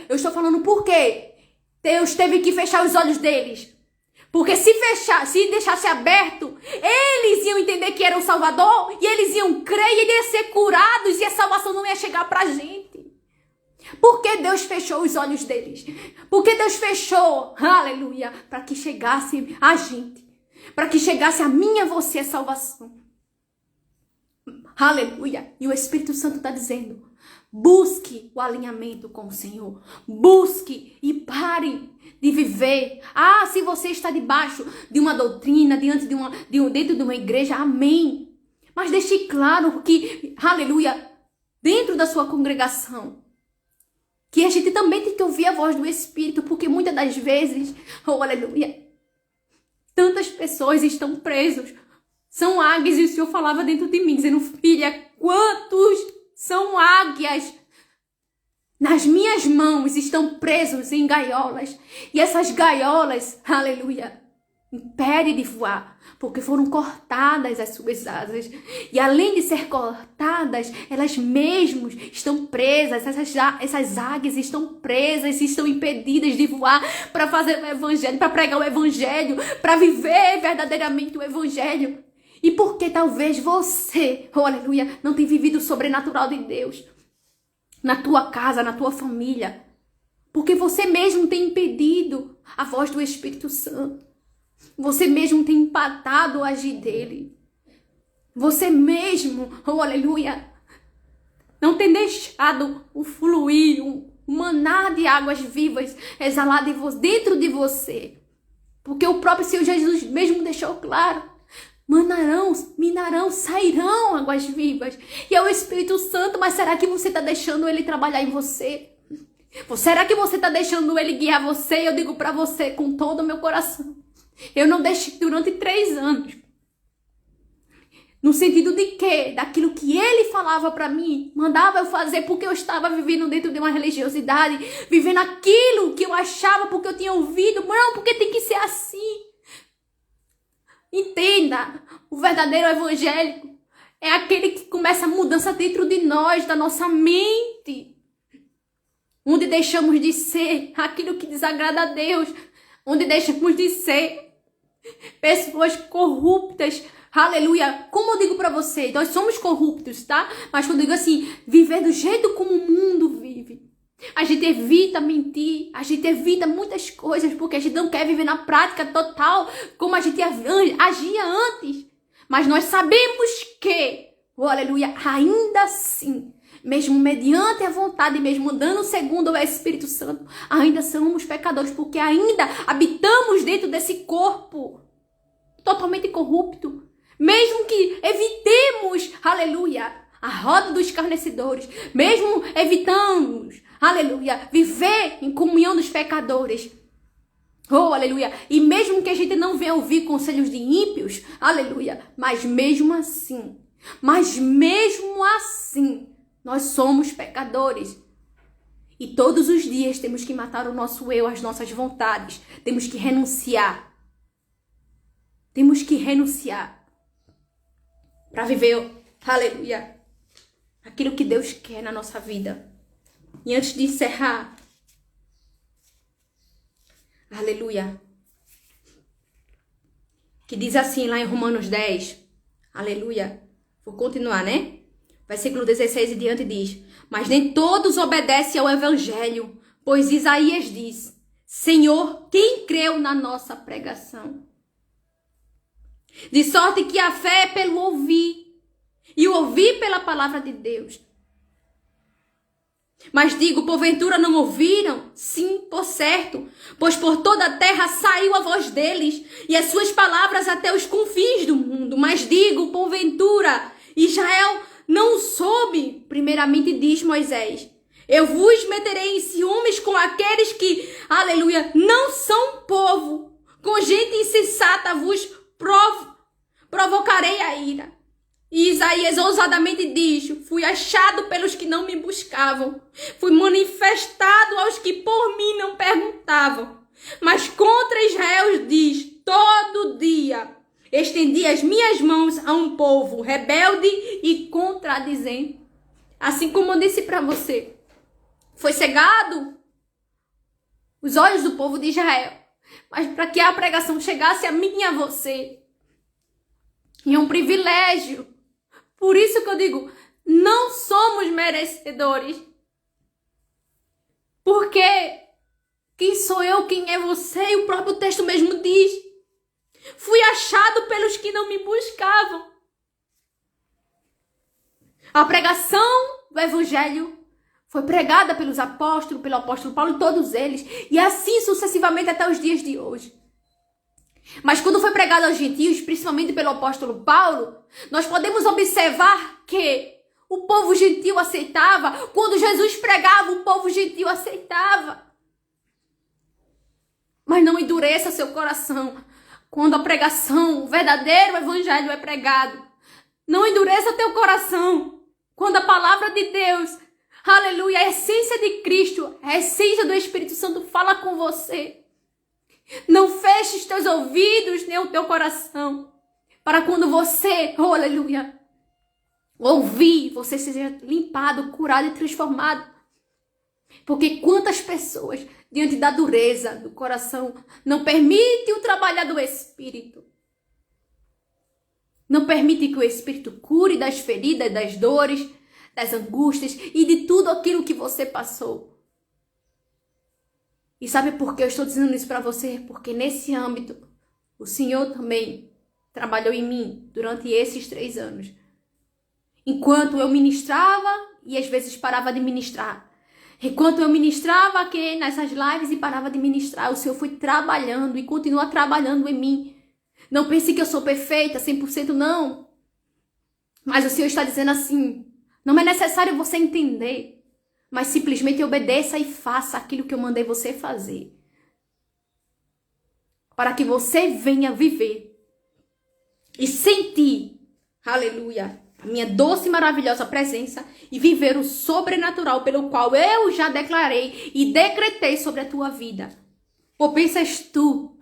Eu estou falando por quê? Deus teve que fechar os olhos deles. Porque se deixasse aberto, eles iam entender que era o Salvador e eles iam crer e eles iam ser curados e a salvação não ia chegar pra gente. Por que Deus fechou os olhos deles? Porque Deus fechou, aleluia, para que chegasse a gente, para que chegasse a mim e a você a salvação. Aleluia. E o Espírito Santo está dizendo, busque o alinhamento com o Senhor. Busque e pare de viver. Ah, se você está debaixo de uma doutrina, dentro de uma igreja, amém. Mas deixe claro que, aleluia, dentro da sua congregação, que a gente também tem que ouvir a voz do Espírito, porque muitas das vezes, oh, aleluia, tantas pessoas estão presos. São águias, e o Senhor falava dentro de mim, dizendo, filha, quantos são águias nas minhas mãos, estão presos em gaiolas. E essas gaiolas, aleluia, impede de voar, porque foram cortadas as suas asas. E além de ser cortadas, elas mesmas estão presas, essas águias estão presas, estão impedidas de voar para fazer o evangelho, para pregar o evangelho, para viver verdadeiramente o evangelho. E porque talvez você, oh, aleluia, não tenha vivido o sobrenatural de Deus na tua casa, na tua família, porque você mesmo tem impedido a voz do Espírito Santo. Você mesmo tem empatado o agir dele. Você mesmo, oh aleluia, não tem deixado o fluir, o maná de águas vivas exalar dentro de você. Porque o próprio Senhor Jesus mesmo deixou claro. Minarão, sairão águas vivas. E é o Espírito Santo, mas será que você está deixando ele trabalhar em você? Será que você está deixando ele guiar você? Eu digo para você com todo o meu coração. Eu não deixei durante 3 anos. No sentido de quê? Daquilo que ele falava para mim, mandava eu fazer porque eu estava vivendo dentro de uma religiosidade, vivendo aquilo que eu achava porque eu tinha ouvido. Não, porque tem que ser assim. Entenda, o verdadeiro evangélico é aquele que começa a mudança dentro de nós, da nossa mente. Onde deixamos de ser aquilo que desagrada a Deus. Onde deixamos de ser pessoas corruptas. Aleluia. Como eu digo para você, nós somos corruptos, tá? Mas quando eu digo assim, viver do jeito como o mundo vive. A gente evita mentir, a gente evita muitas coisas, porque a gente não quer viver na prática total como a gente agia antes. Mas nós sabemos que, oh, aleluia, ainda assim, mesmo mediante a vontade, mesmo dando segundo ao Espírito Santo, ainda somos pecadores, porque ainda habitamos dentro desse corpo totalmente corrupto. Mesmo que evitemos, aleluia, a roda dos escarnecedores, mesmo evitamos, aleluia, viver em comunhão dos pecadores, oh, aleluia, e mesmo que a gente não venha ouvir conselhos de ímpios, aleluia, mas mesmo assim, nós somos pecadores. E todos os dias temos que matar o nosso eu, as nossas vontades. Temos que renunciar. Para viver, aleluia, aquilo que Deus quer na nossa vida. E antes de encerrar, aleluia, que diz assim lá em Romanos 10, aleluia, vou continuar, né? Versículo 16 e diante diz: mas nem todos obedecem ao evangelho, pois Isaías diz: Senhor, quem creu na nossa pregação? De sorte que a fé é pelo ouvir, e o ouvir pela palavra de Deus. Mas digo, porventura não ouviram? Sim, por certo, pois por toda a terra saiu a voz deles, e as suas palavras até os confins do mundo. Mas digo, porventura, Israel não soube? Primeiramente diz Moisés: eu vos meterei em ciúmes com aqueles que, aleluia, não são povo. Com gente insensata vos provocarei a ira. E Isaías ousadamente diz: fui achado pelos que não me buscavam. Fui manifestado aos que por mim não perguntavam. Mas contra Israel diz: todo dia estendi as minhas mãos a um povo rebelde e contradizente. Assim como eu disse para você, foi cegado os olhos do povo de Israel. Mas para que a pregação chegasse a mim e a você, e é um privilégio. Por isso que eu digo, não somos merecedores. Porque quem sou eu, quem é você? E o próprio texto mesmo diz: fui achado pelos que não me buscavam. A pregação do evangelho foi pregada pelos apóstolos, pelo apóstolo Paulo e todos eles. E assim sucessivamente até os dias de hoje. Mas quando foi pregado aos gentios, principalmente pelo apóstolo Paulo, nós podemos observar que o povo gentil aceitava. Quando Jesus pregava, o povo gentil aceitava. Mas não endureça seu coração quando a pregação, o verdadeiro evangelho é pregado. Não endureça teu coração quando a palavra de Deus, aleluia, a essência de Cristo, a essência do Espírito Santo fala com você. Não feche os teus ouvidos nem o teu coração. Para quando você, oh, aleluia, ouvir, você seja limpado, curado e transformado. Porque quantas pessoas, diante da dureza do coração, não permitem o trabalhar do Espírito. Não permitem que o Espírito cure das feridas, das dores, das angústias e de tudo aquilo que você passou. E sabe por que eu estou dizendo isso para você? Porque nesse âmbito, o Senhor também trabalhou em mim durante esses 3 anos. Enquanto eu ministrava e às vezes parava de ministrar. Enquanto eu ministrava aqui nessas lives e parava de ministrar, o Senhor foi trabalhando e continua trabalhando em mim. Não pense que eu sou perfeita, 100% não. Mas o Senhor está dizendo assim, não é necessário você entender, mas simplesmente obedeça e faça aquilo que eu mandei você fazer. Para que você venha viver e sentir, aleluia, a minha doce e maravilhosa presença e viver o sobrenatural pelo qual eu já declarei e decretei sobre a tua vida. Ou pensas tu,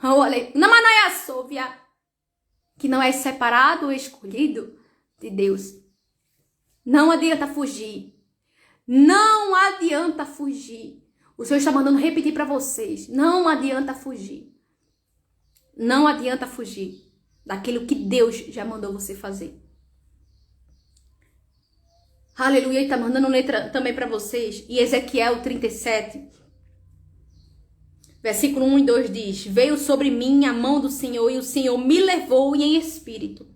que não és separado ou escolhido de Deus? Não adianta fugir. Não adianta fugir. O Senhor está mandando repetir para vocês. Não adianta fugir. Não adianta fugir daquilo que Deus já mandou você fazer. Aleluia, ele está mandando letra também para vocês. E Ezequiel 37, versículo 1 e 2 diz: Veio sobre mim a mão do Senhor, e o Senhor me levou em espírito,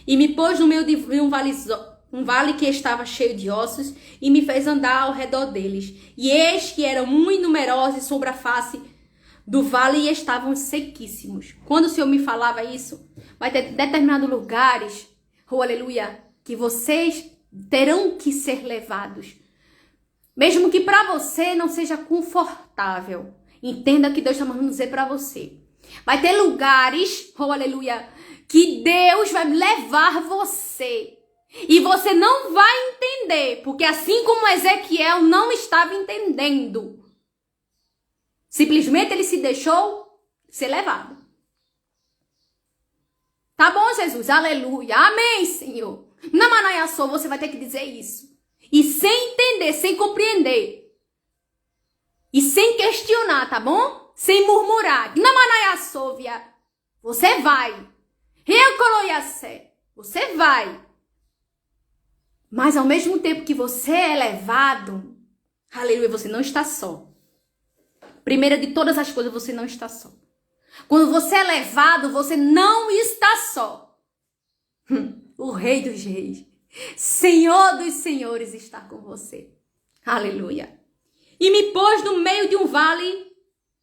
e me pôs no meio de um vale que estava cheio de ossos, e me fez andar ao redor deles. E eis que eram muito numerosos sobre a face do vale e estavam sequíssimos. Quando o Senhor me falava isso, vai ter determinados lugares, oh aleluia, que vocês terão que ser levados. Mesmo que para você não seja confortável. Entenda que Deus está mandando dizer para você. Vai ter lugares, oh aleluia, que Deus vai levar você. E você não vai entender. Porque assim como Ezequiel não estava entendendo. Simplesmente ele se deixou ser levado. Tá bom, Jesus? Aleluia. Amém, Senhor. Na Manaiaçô, você vai ter que dizer isso. E sem entender, sem compreender. E sem questionar, tá bom? Sem murmurar. Na Manaiaçô, você vai. Você vai. Mas ao mesmo tempo que você é levado, aleluia, você não está só. Primeira de todas as coisas, você não está só. Quando você é levado, você não está só. O Rei dos Reis, Senhor dos Senhores está com você. Aleluia. E me pôs no meio de um vale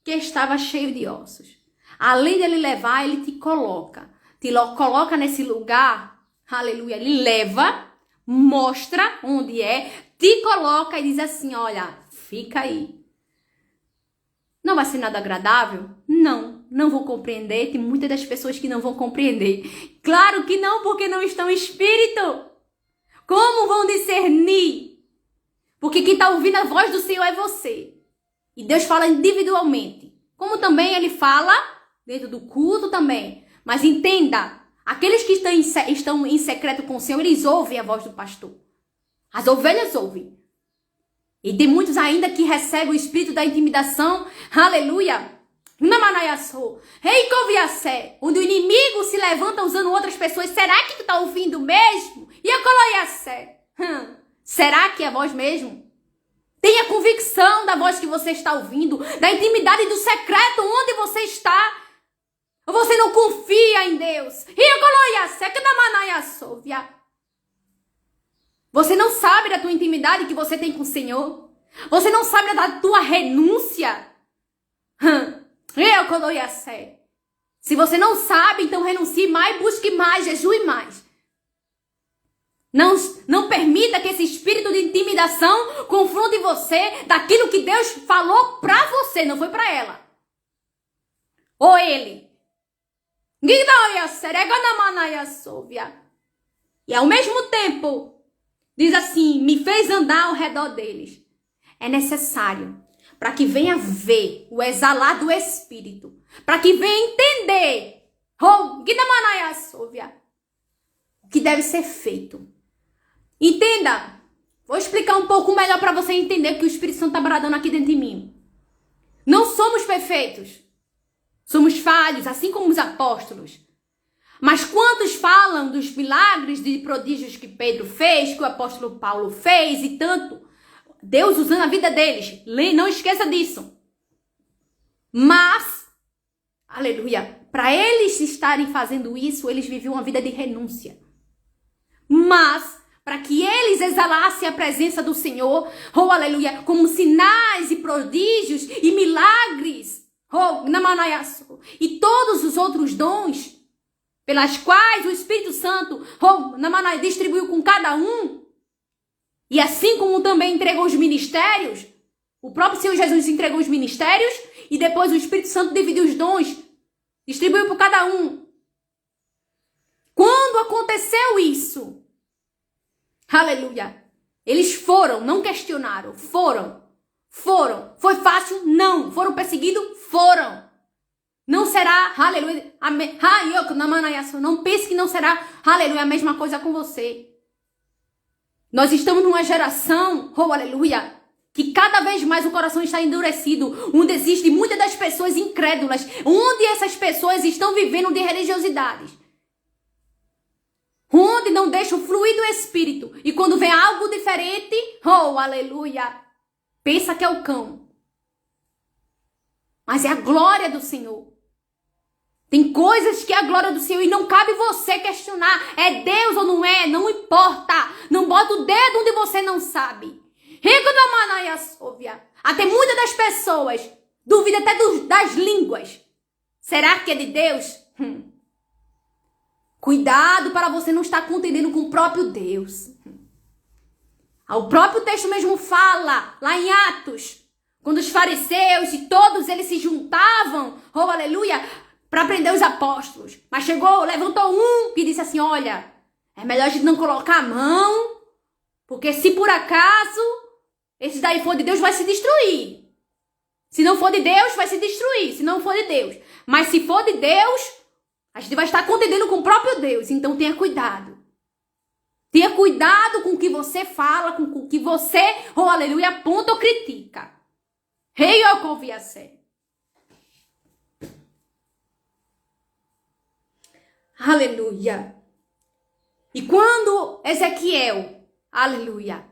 que estava cheio de ossos. Além de ele levar, ele te coloca. Coloca nesse lugar. Aleluia. Ele leva, mostra onde é, te coloca e diz assim, olha, fica aí. Não vai ser nada agradável? Não vou compreender. Tem muitas das pessoas que não vão compreender. Claro que não, porque não estão em espírito. Como vão discernir? Porque quem está ouvindo a voz do Senhor é você. E Deus fala individualmente. Como também Ele fala dentro do culto também. Mas entenda, aqueles que estão em secreto com o Senhor, eles ouvem a voz do pastor. As ovelhas ouvem. E tem muitos ainda que recebem o espírito da intimidação. Aleluia. Onde o inimigo se levanta usando outras pessoas. Será que tu está ouvindo mesmo? E a coloiassé? Será que é a voz mesmo? Tenha convicção da voz que você está ouvindo. Da intimidade do secreto onde você está. Você não confia em Deus. E a coloiassé? Que da manaiassovia? Você não sabe da tua intimidade que você tem com o Senhor? Você não sabe da tua renúncia? Eu coloiassé. Se você não sabe, então renuncie mais, busque mais, jejue mais. Não permita que esse espírito de intimidação confronte você daquilo que Deus falou pra você, não foi pra ela. Ou ele. E ao mesmo tempo, diz assim, me fez andar ao redor deles. É necessário para que venha ver o exalar do Espírito. para que venha entender o que deve ser feito. Entenda. Vou explicar um pouco melhor para você entender que o Espírito Santo está bradando aqui dentro de mim. Não somos perfeitos. Somos falhos, assim como os apóstolos. Mas quantos falam dos milagres e prodígios que Pedro fez, que o apóstolo Paulo fez e tanto? Deus usando a vida deles. Não esqueça disso. Mas, aleluia, para eles estarem fazendo isso, eles viviam uma vida de renúncia. Mas, para que eles exalassem a presença do Senhor, oh aleluia, como sinais e prodígios e milagres, oh namanaiaço, e todos os outros dons, pelas quais o Espírito Santo, oh namanai, distribuiu com cada um, e assim como também entregou os ministérios, o próprio Senhor Jesus entregou os ministérios, e depois o Espírito Santo dividiu os dons, distribuiu por cada um. Quando aconteceu isso, aleluia, eles foram, não questionaram, foram. Foi fácil? Não. Foram perseguidos? Foram. Não será, aleluia, não pense que não será, aleluia, a mesma coisa com você. Nós estamos numa geração, oh aleluia, que cada vez mais o coração está endurecido, onde existe muitas das pessoas incrédulas, onde essas pessoas estão vivendo de religiosidades, onde não deixam fluir do Espírito, e quando vem algo diferente, oh aleluia, pensa que é o cão, mas é a glória do Senhor. Tem coisas que é a glória do Senhor e não cabe você questionar, é Deus ou não é, não importa, não bota o dedo onde você não sabe. Até muitas das pessoas duvidam até das línguas. Será que é de Deus? Cuidado para você não estar contendendo com o próprio Deus. O próprio texto mesmo fala, lá em Atos, quando os fariseus e todos eles se juntavam, oh aleluia, para prender os apóstolos. Mas levantou um que disse assim, olha, é melhor a gente não colocar a mão, porque se por acaso esse daí for de Deus, vai se destruir. Se não for de Deus, vai se destruir. Se não for de Deus. Mas se for de Deus, a gente vai estar contendendo com o próprio Deus. Então tenha cuidado. Tenha cuidado com o que você fala, com o que você, oh aleluia, aponta ou critica. Rei ou conviasse. Aleluia. E quando Ezequiel, aleluia,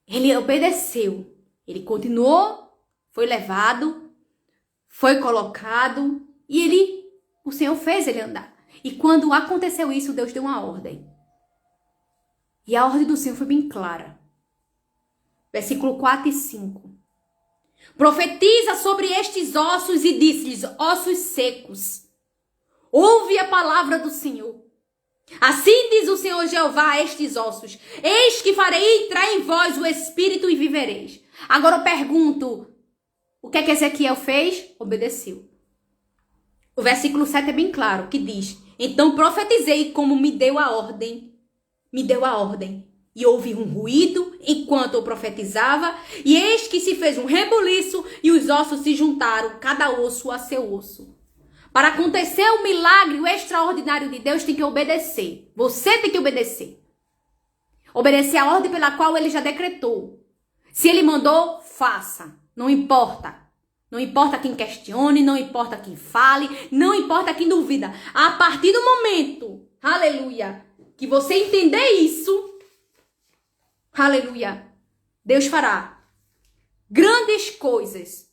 ele obedeceu, ele continuou, foi levado, foi colocado e o Senhor fez ele andar. E quando aconteceu isso, Deus deu uma ordem. E a ordem do Senhor foi bem clara. Versículo 4 e 5. Profetiza sobre estes ossos e disse-lhes, ossos secos, ouve a palavra do Senhor. Assim diz o Senhor Jeová a estes ossos, eis que farei entrar em vós o Espírito e vivereis. Agora eu pergunto, o que é que Ezequiel fez? Obedeceu. O versículo 7 é bem claro, que diz, então profetizei como me deu a ordem, e houve um ruído enquanto eu profetizava, e eis que se fez um rebuliço e os ossos se juntaram, cada osso a seu osso. Para acontecer o milagre, o extraordinário de Deus tem que obedecer. Você tem que obedecer. Obedecer a ordem pela qual ele já decretou. Se ele mandou, faça. Não importa. Não importa quem questione, não importa quem fale, não importa quem duvida. A partir do momento, aleluia, que você entender isso, aleluia, Deus fará grandes coisas.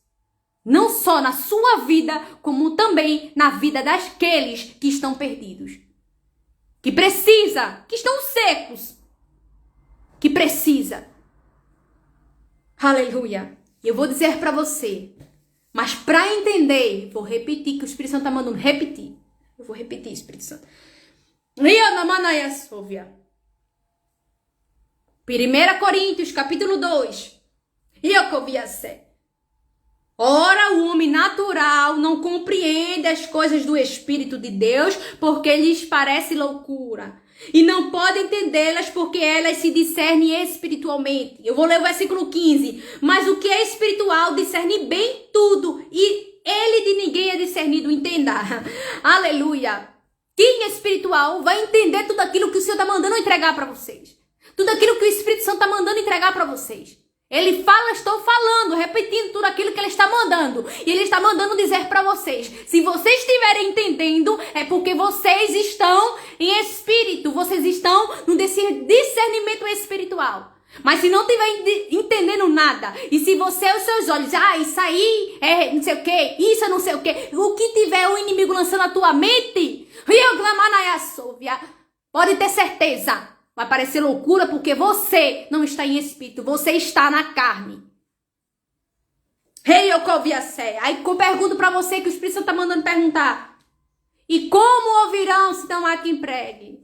Não só na sua vida, como também na vida daqueles que estão perdidos. Que estão secos. Que precisa. Aleluia. Eu vou dizer para você. Mas para entender, vou repetir, que o Espírito Santo está mandando repetir. Eu vou repetir, Espírito Santo. 1 Coríntios, capítulo 2. Ora, o homem natural não compreende as coisas do Espírito de Deus, porque lhes parece loucura. E não pode entendê-las, porque elas se discernem espiritualmente. Eu vou ler o versículo 15. Mas o que é espiritual discerne bem tudo, e ele de ninguém é discernido, entenda. Aleluia. Quem é espiritual vai entender tudo aquilo que o Senhor está mandando entregar para vocês. Tudo aquilo que o Espírito Santo está mandando entregar para vocês. Ele fala, estou falando, repetindo tudo aquilo que ele está mandando. E ele está mandando dizer para vocês. Se vocês estiverem entendendo, é porque vocês estão em espírito. Vocês estão no discernimento espiritual. Mas se não estiver entendendo nada, e se você, os seus olhos, isso aí é não sei o que, isso é não sei o que tiver o inimigo lançando na tua mente, pode ter certeza. Vai parecer loucura porque você não está em espírito, você está na carne. Aí eu pergunto para você que o Espírito Santo está mandando perguntar. E como ouvirão se não há quem pregue?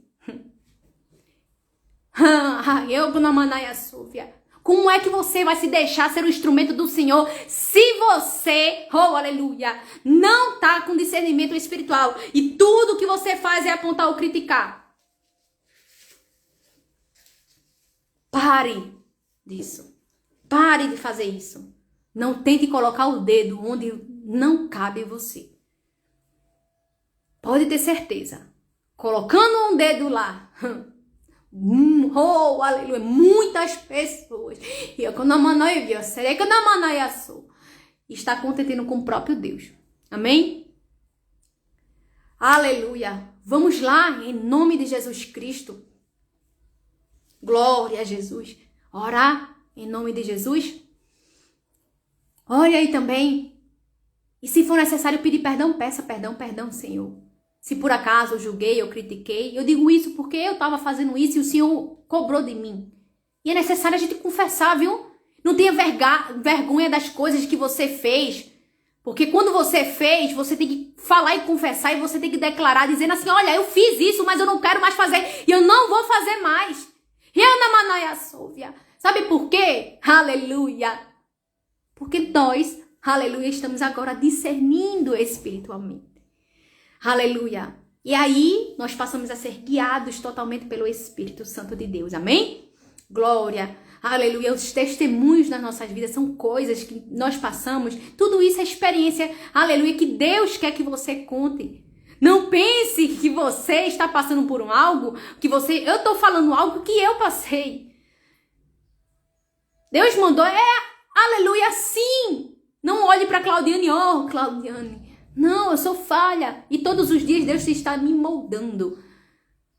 Como é que você vai se deixar ser o instrumento do Senhor se você, aleluia, não está com discernimento espiritual e tudo que você faz é apontar ou criticar? Pare disso. Pare de fazer isso. Não tente colocar o dedo onde não cabe você. Pode ter certeza. Colocando um dedo lá. Aleluia. Muitas pessoas. Está contentando com o próprio Deus. Amém? Aleluia. Vamos lá, em nome de Jesus Cristo. Glória a Jesus. Orar em nome de Jesus. Ore aí também. E se for necessário pedir perdão, peça perdão, Senhor. Se por acaso eu julguei, eu critiquei, eu digo isso porque eu estava fazendo isso e o Senhor cobrou de mim. E é necessário a gente confessar, viu? Não tenha vergonha das coisas que você fez. Porque quando você fez, você tem que falar e confessar e você tem que declarar, dizendo assim, olha, eu fiz isso, mas eu não quero mais fazer e eu não vou fazer mais. Sabe por quê? Aleluia. Porque nós, aleluia, estamos agora discernindo espiritualmente. Aleluia. E aí, nós passamos a ser guiados totalmente pelo Espírito Santo de Deus. Amém? Glória. Aleluia. Os testemunhos das nossas vidas são coisas que nós passamos. Tudo isso é experiência, aleluia, que Deus quer que você conte. Não pense que você está passando por algo, eu estou falando algo que eu passei. Deus mandou, aleluia, sim. Não olhe para Claudiane, Claudiane. Não, eu sou falha. E todos os dias Deus está me moldando.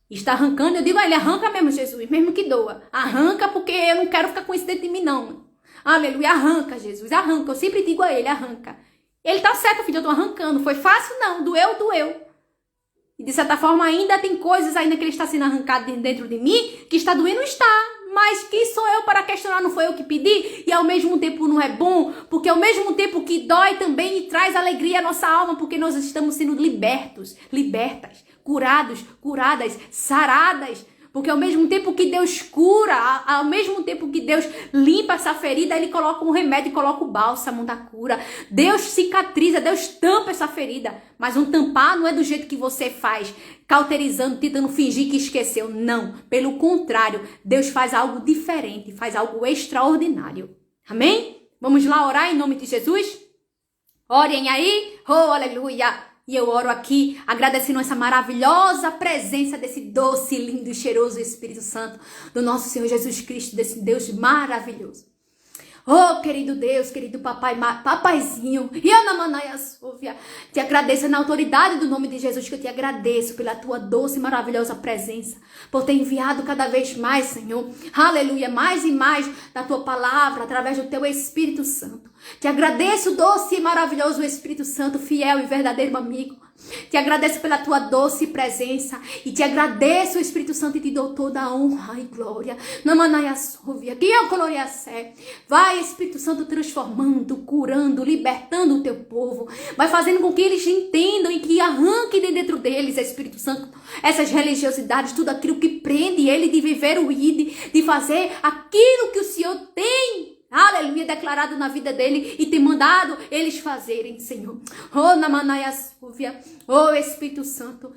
Está arrancando, eu digo a ele, arranca mesmo, Jesus, mesmo que doa. Arranca porque eu não quero ficar com isso dentro de mim, não. Aleluia, arranca, Jesus, arranca. Eu sempre digo a ele, arranca. Ele tá certo, filho, eu tô arrancando. Foi fácil? Não, doeu. E de certa forma ainda tem coisas ainda que ele está sendo arrancado dentro de mim, que está doendo, está. Mas quem sou eu para questionar? Não foi eu que pedi? E ao mesmo tempo não é bom, porque ao mesmo tempo que dói também e traz alegria à nossa alma, porque nós estamos sendo libertas, curadas, saradas. Porque ao mesmo tempo que Deus cura, ao mesmo tempo que Deus limpa essa ferida, Ele coloca um remédio, coloca o bálsamo da cura. Deus cicatriza, Deus tampa essa ferida. Mas um tampar não é do jeito que você faz, cauterizando, tentando fingir que esqueceu. Não, pelo contrário, Deus faz algo diferente, faz algo extraordinário. Amém? Vamos lá orar em nome de Jesus? Orem aí, aleluia! E eu oro aqui, agradecendo essa maravilhosa presença desse doce, lindo e cheiroso Espírito Santo do nosso Senhor Jesus Cristo, desse Deus maravilhoso. Oh, querido Deus, querido papaizinho, te agradeço na autoridade do nome de Jesus, que eu te agradeço pela tua doce e maravilhosa presença, por ter enviado cada vez mais, Senhor, aleluia, mais e mais da tua palavra, através do teu Espírito Santo. Te agradeço, doce e maravilhoso Espírito Santo, fiel e verdadeiro amigo. Te agradeço pela tua doce presença e te agradeço, Espírito Santo, e te dou toda a honra e glória. Vai, Espírito Santo, transformando, curando, libertando o teu povo. Vai fazendo com que eles entendam e que arranque de dentro deles, Espírito Santo, essas religiosidades, tudo aquilo que prende ele de viver o ID, de fazer aquilo que o Senhor tem, aleluia, declarado na vida dele e tem mandado eles fazerem, Senhor. Oh, Namanaia Súvia, oh Espírito Santo,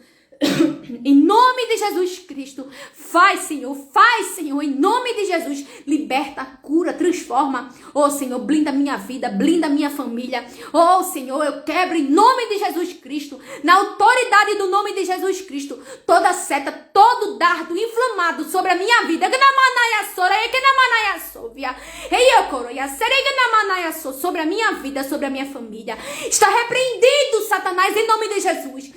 Em nome de Jesus Cristo, faz, Senhor, em nome de Jesus, liberta, cura, transforma. Oh, Senhor, blinda minha vida, blinda minha família. Oh, Senhor, eu quebro em nome de Jesus Cristo, na autoridade do nome de Jesus Cristo, toda seta, todo dardo inflamado sobre a minha vida, sobre a minha vida, sobre a minha família, está repreendido, Satanás, em nome de Jesus.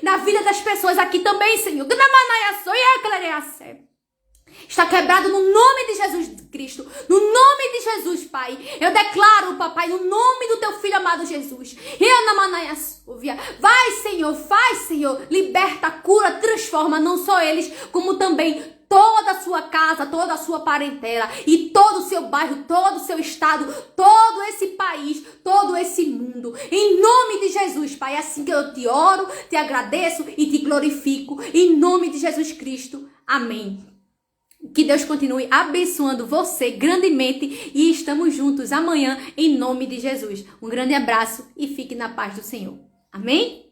Na vida das pessoas aqui também, Senhor. Está quebrado no nome de Jesus Cristo. No nome de Jesus, Pai. Eu declaro, papai, no nome do teu filho amado Jesus. Vai, Senhor, faz, Senhor. Liberta, cura, transforma não só eles, como também toda a sua casa, toda a sua parentela e todo o seu bairro, todo o seu estado, todo esse país, todo esse mundo. Em nome de Jesus, Pai, é assim que eu te oro, te agradeço e te glorifico. Em nome de Jesus Cristo. Amém. Que Deus continue abençoando você grandemente e estamos juntos amanhã em nome de Jesus. Um grande abraço e fique na paz do Senhor. Amém?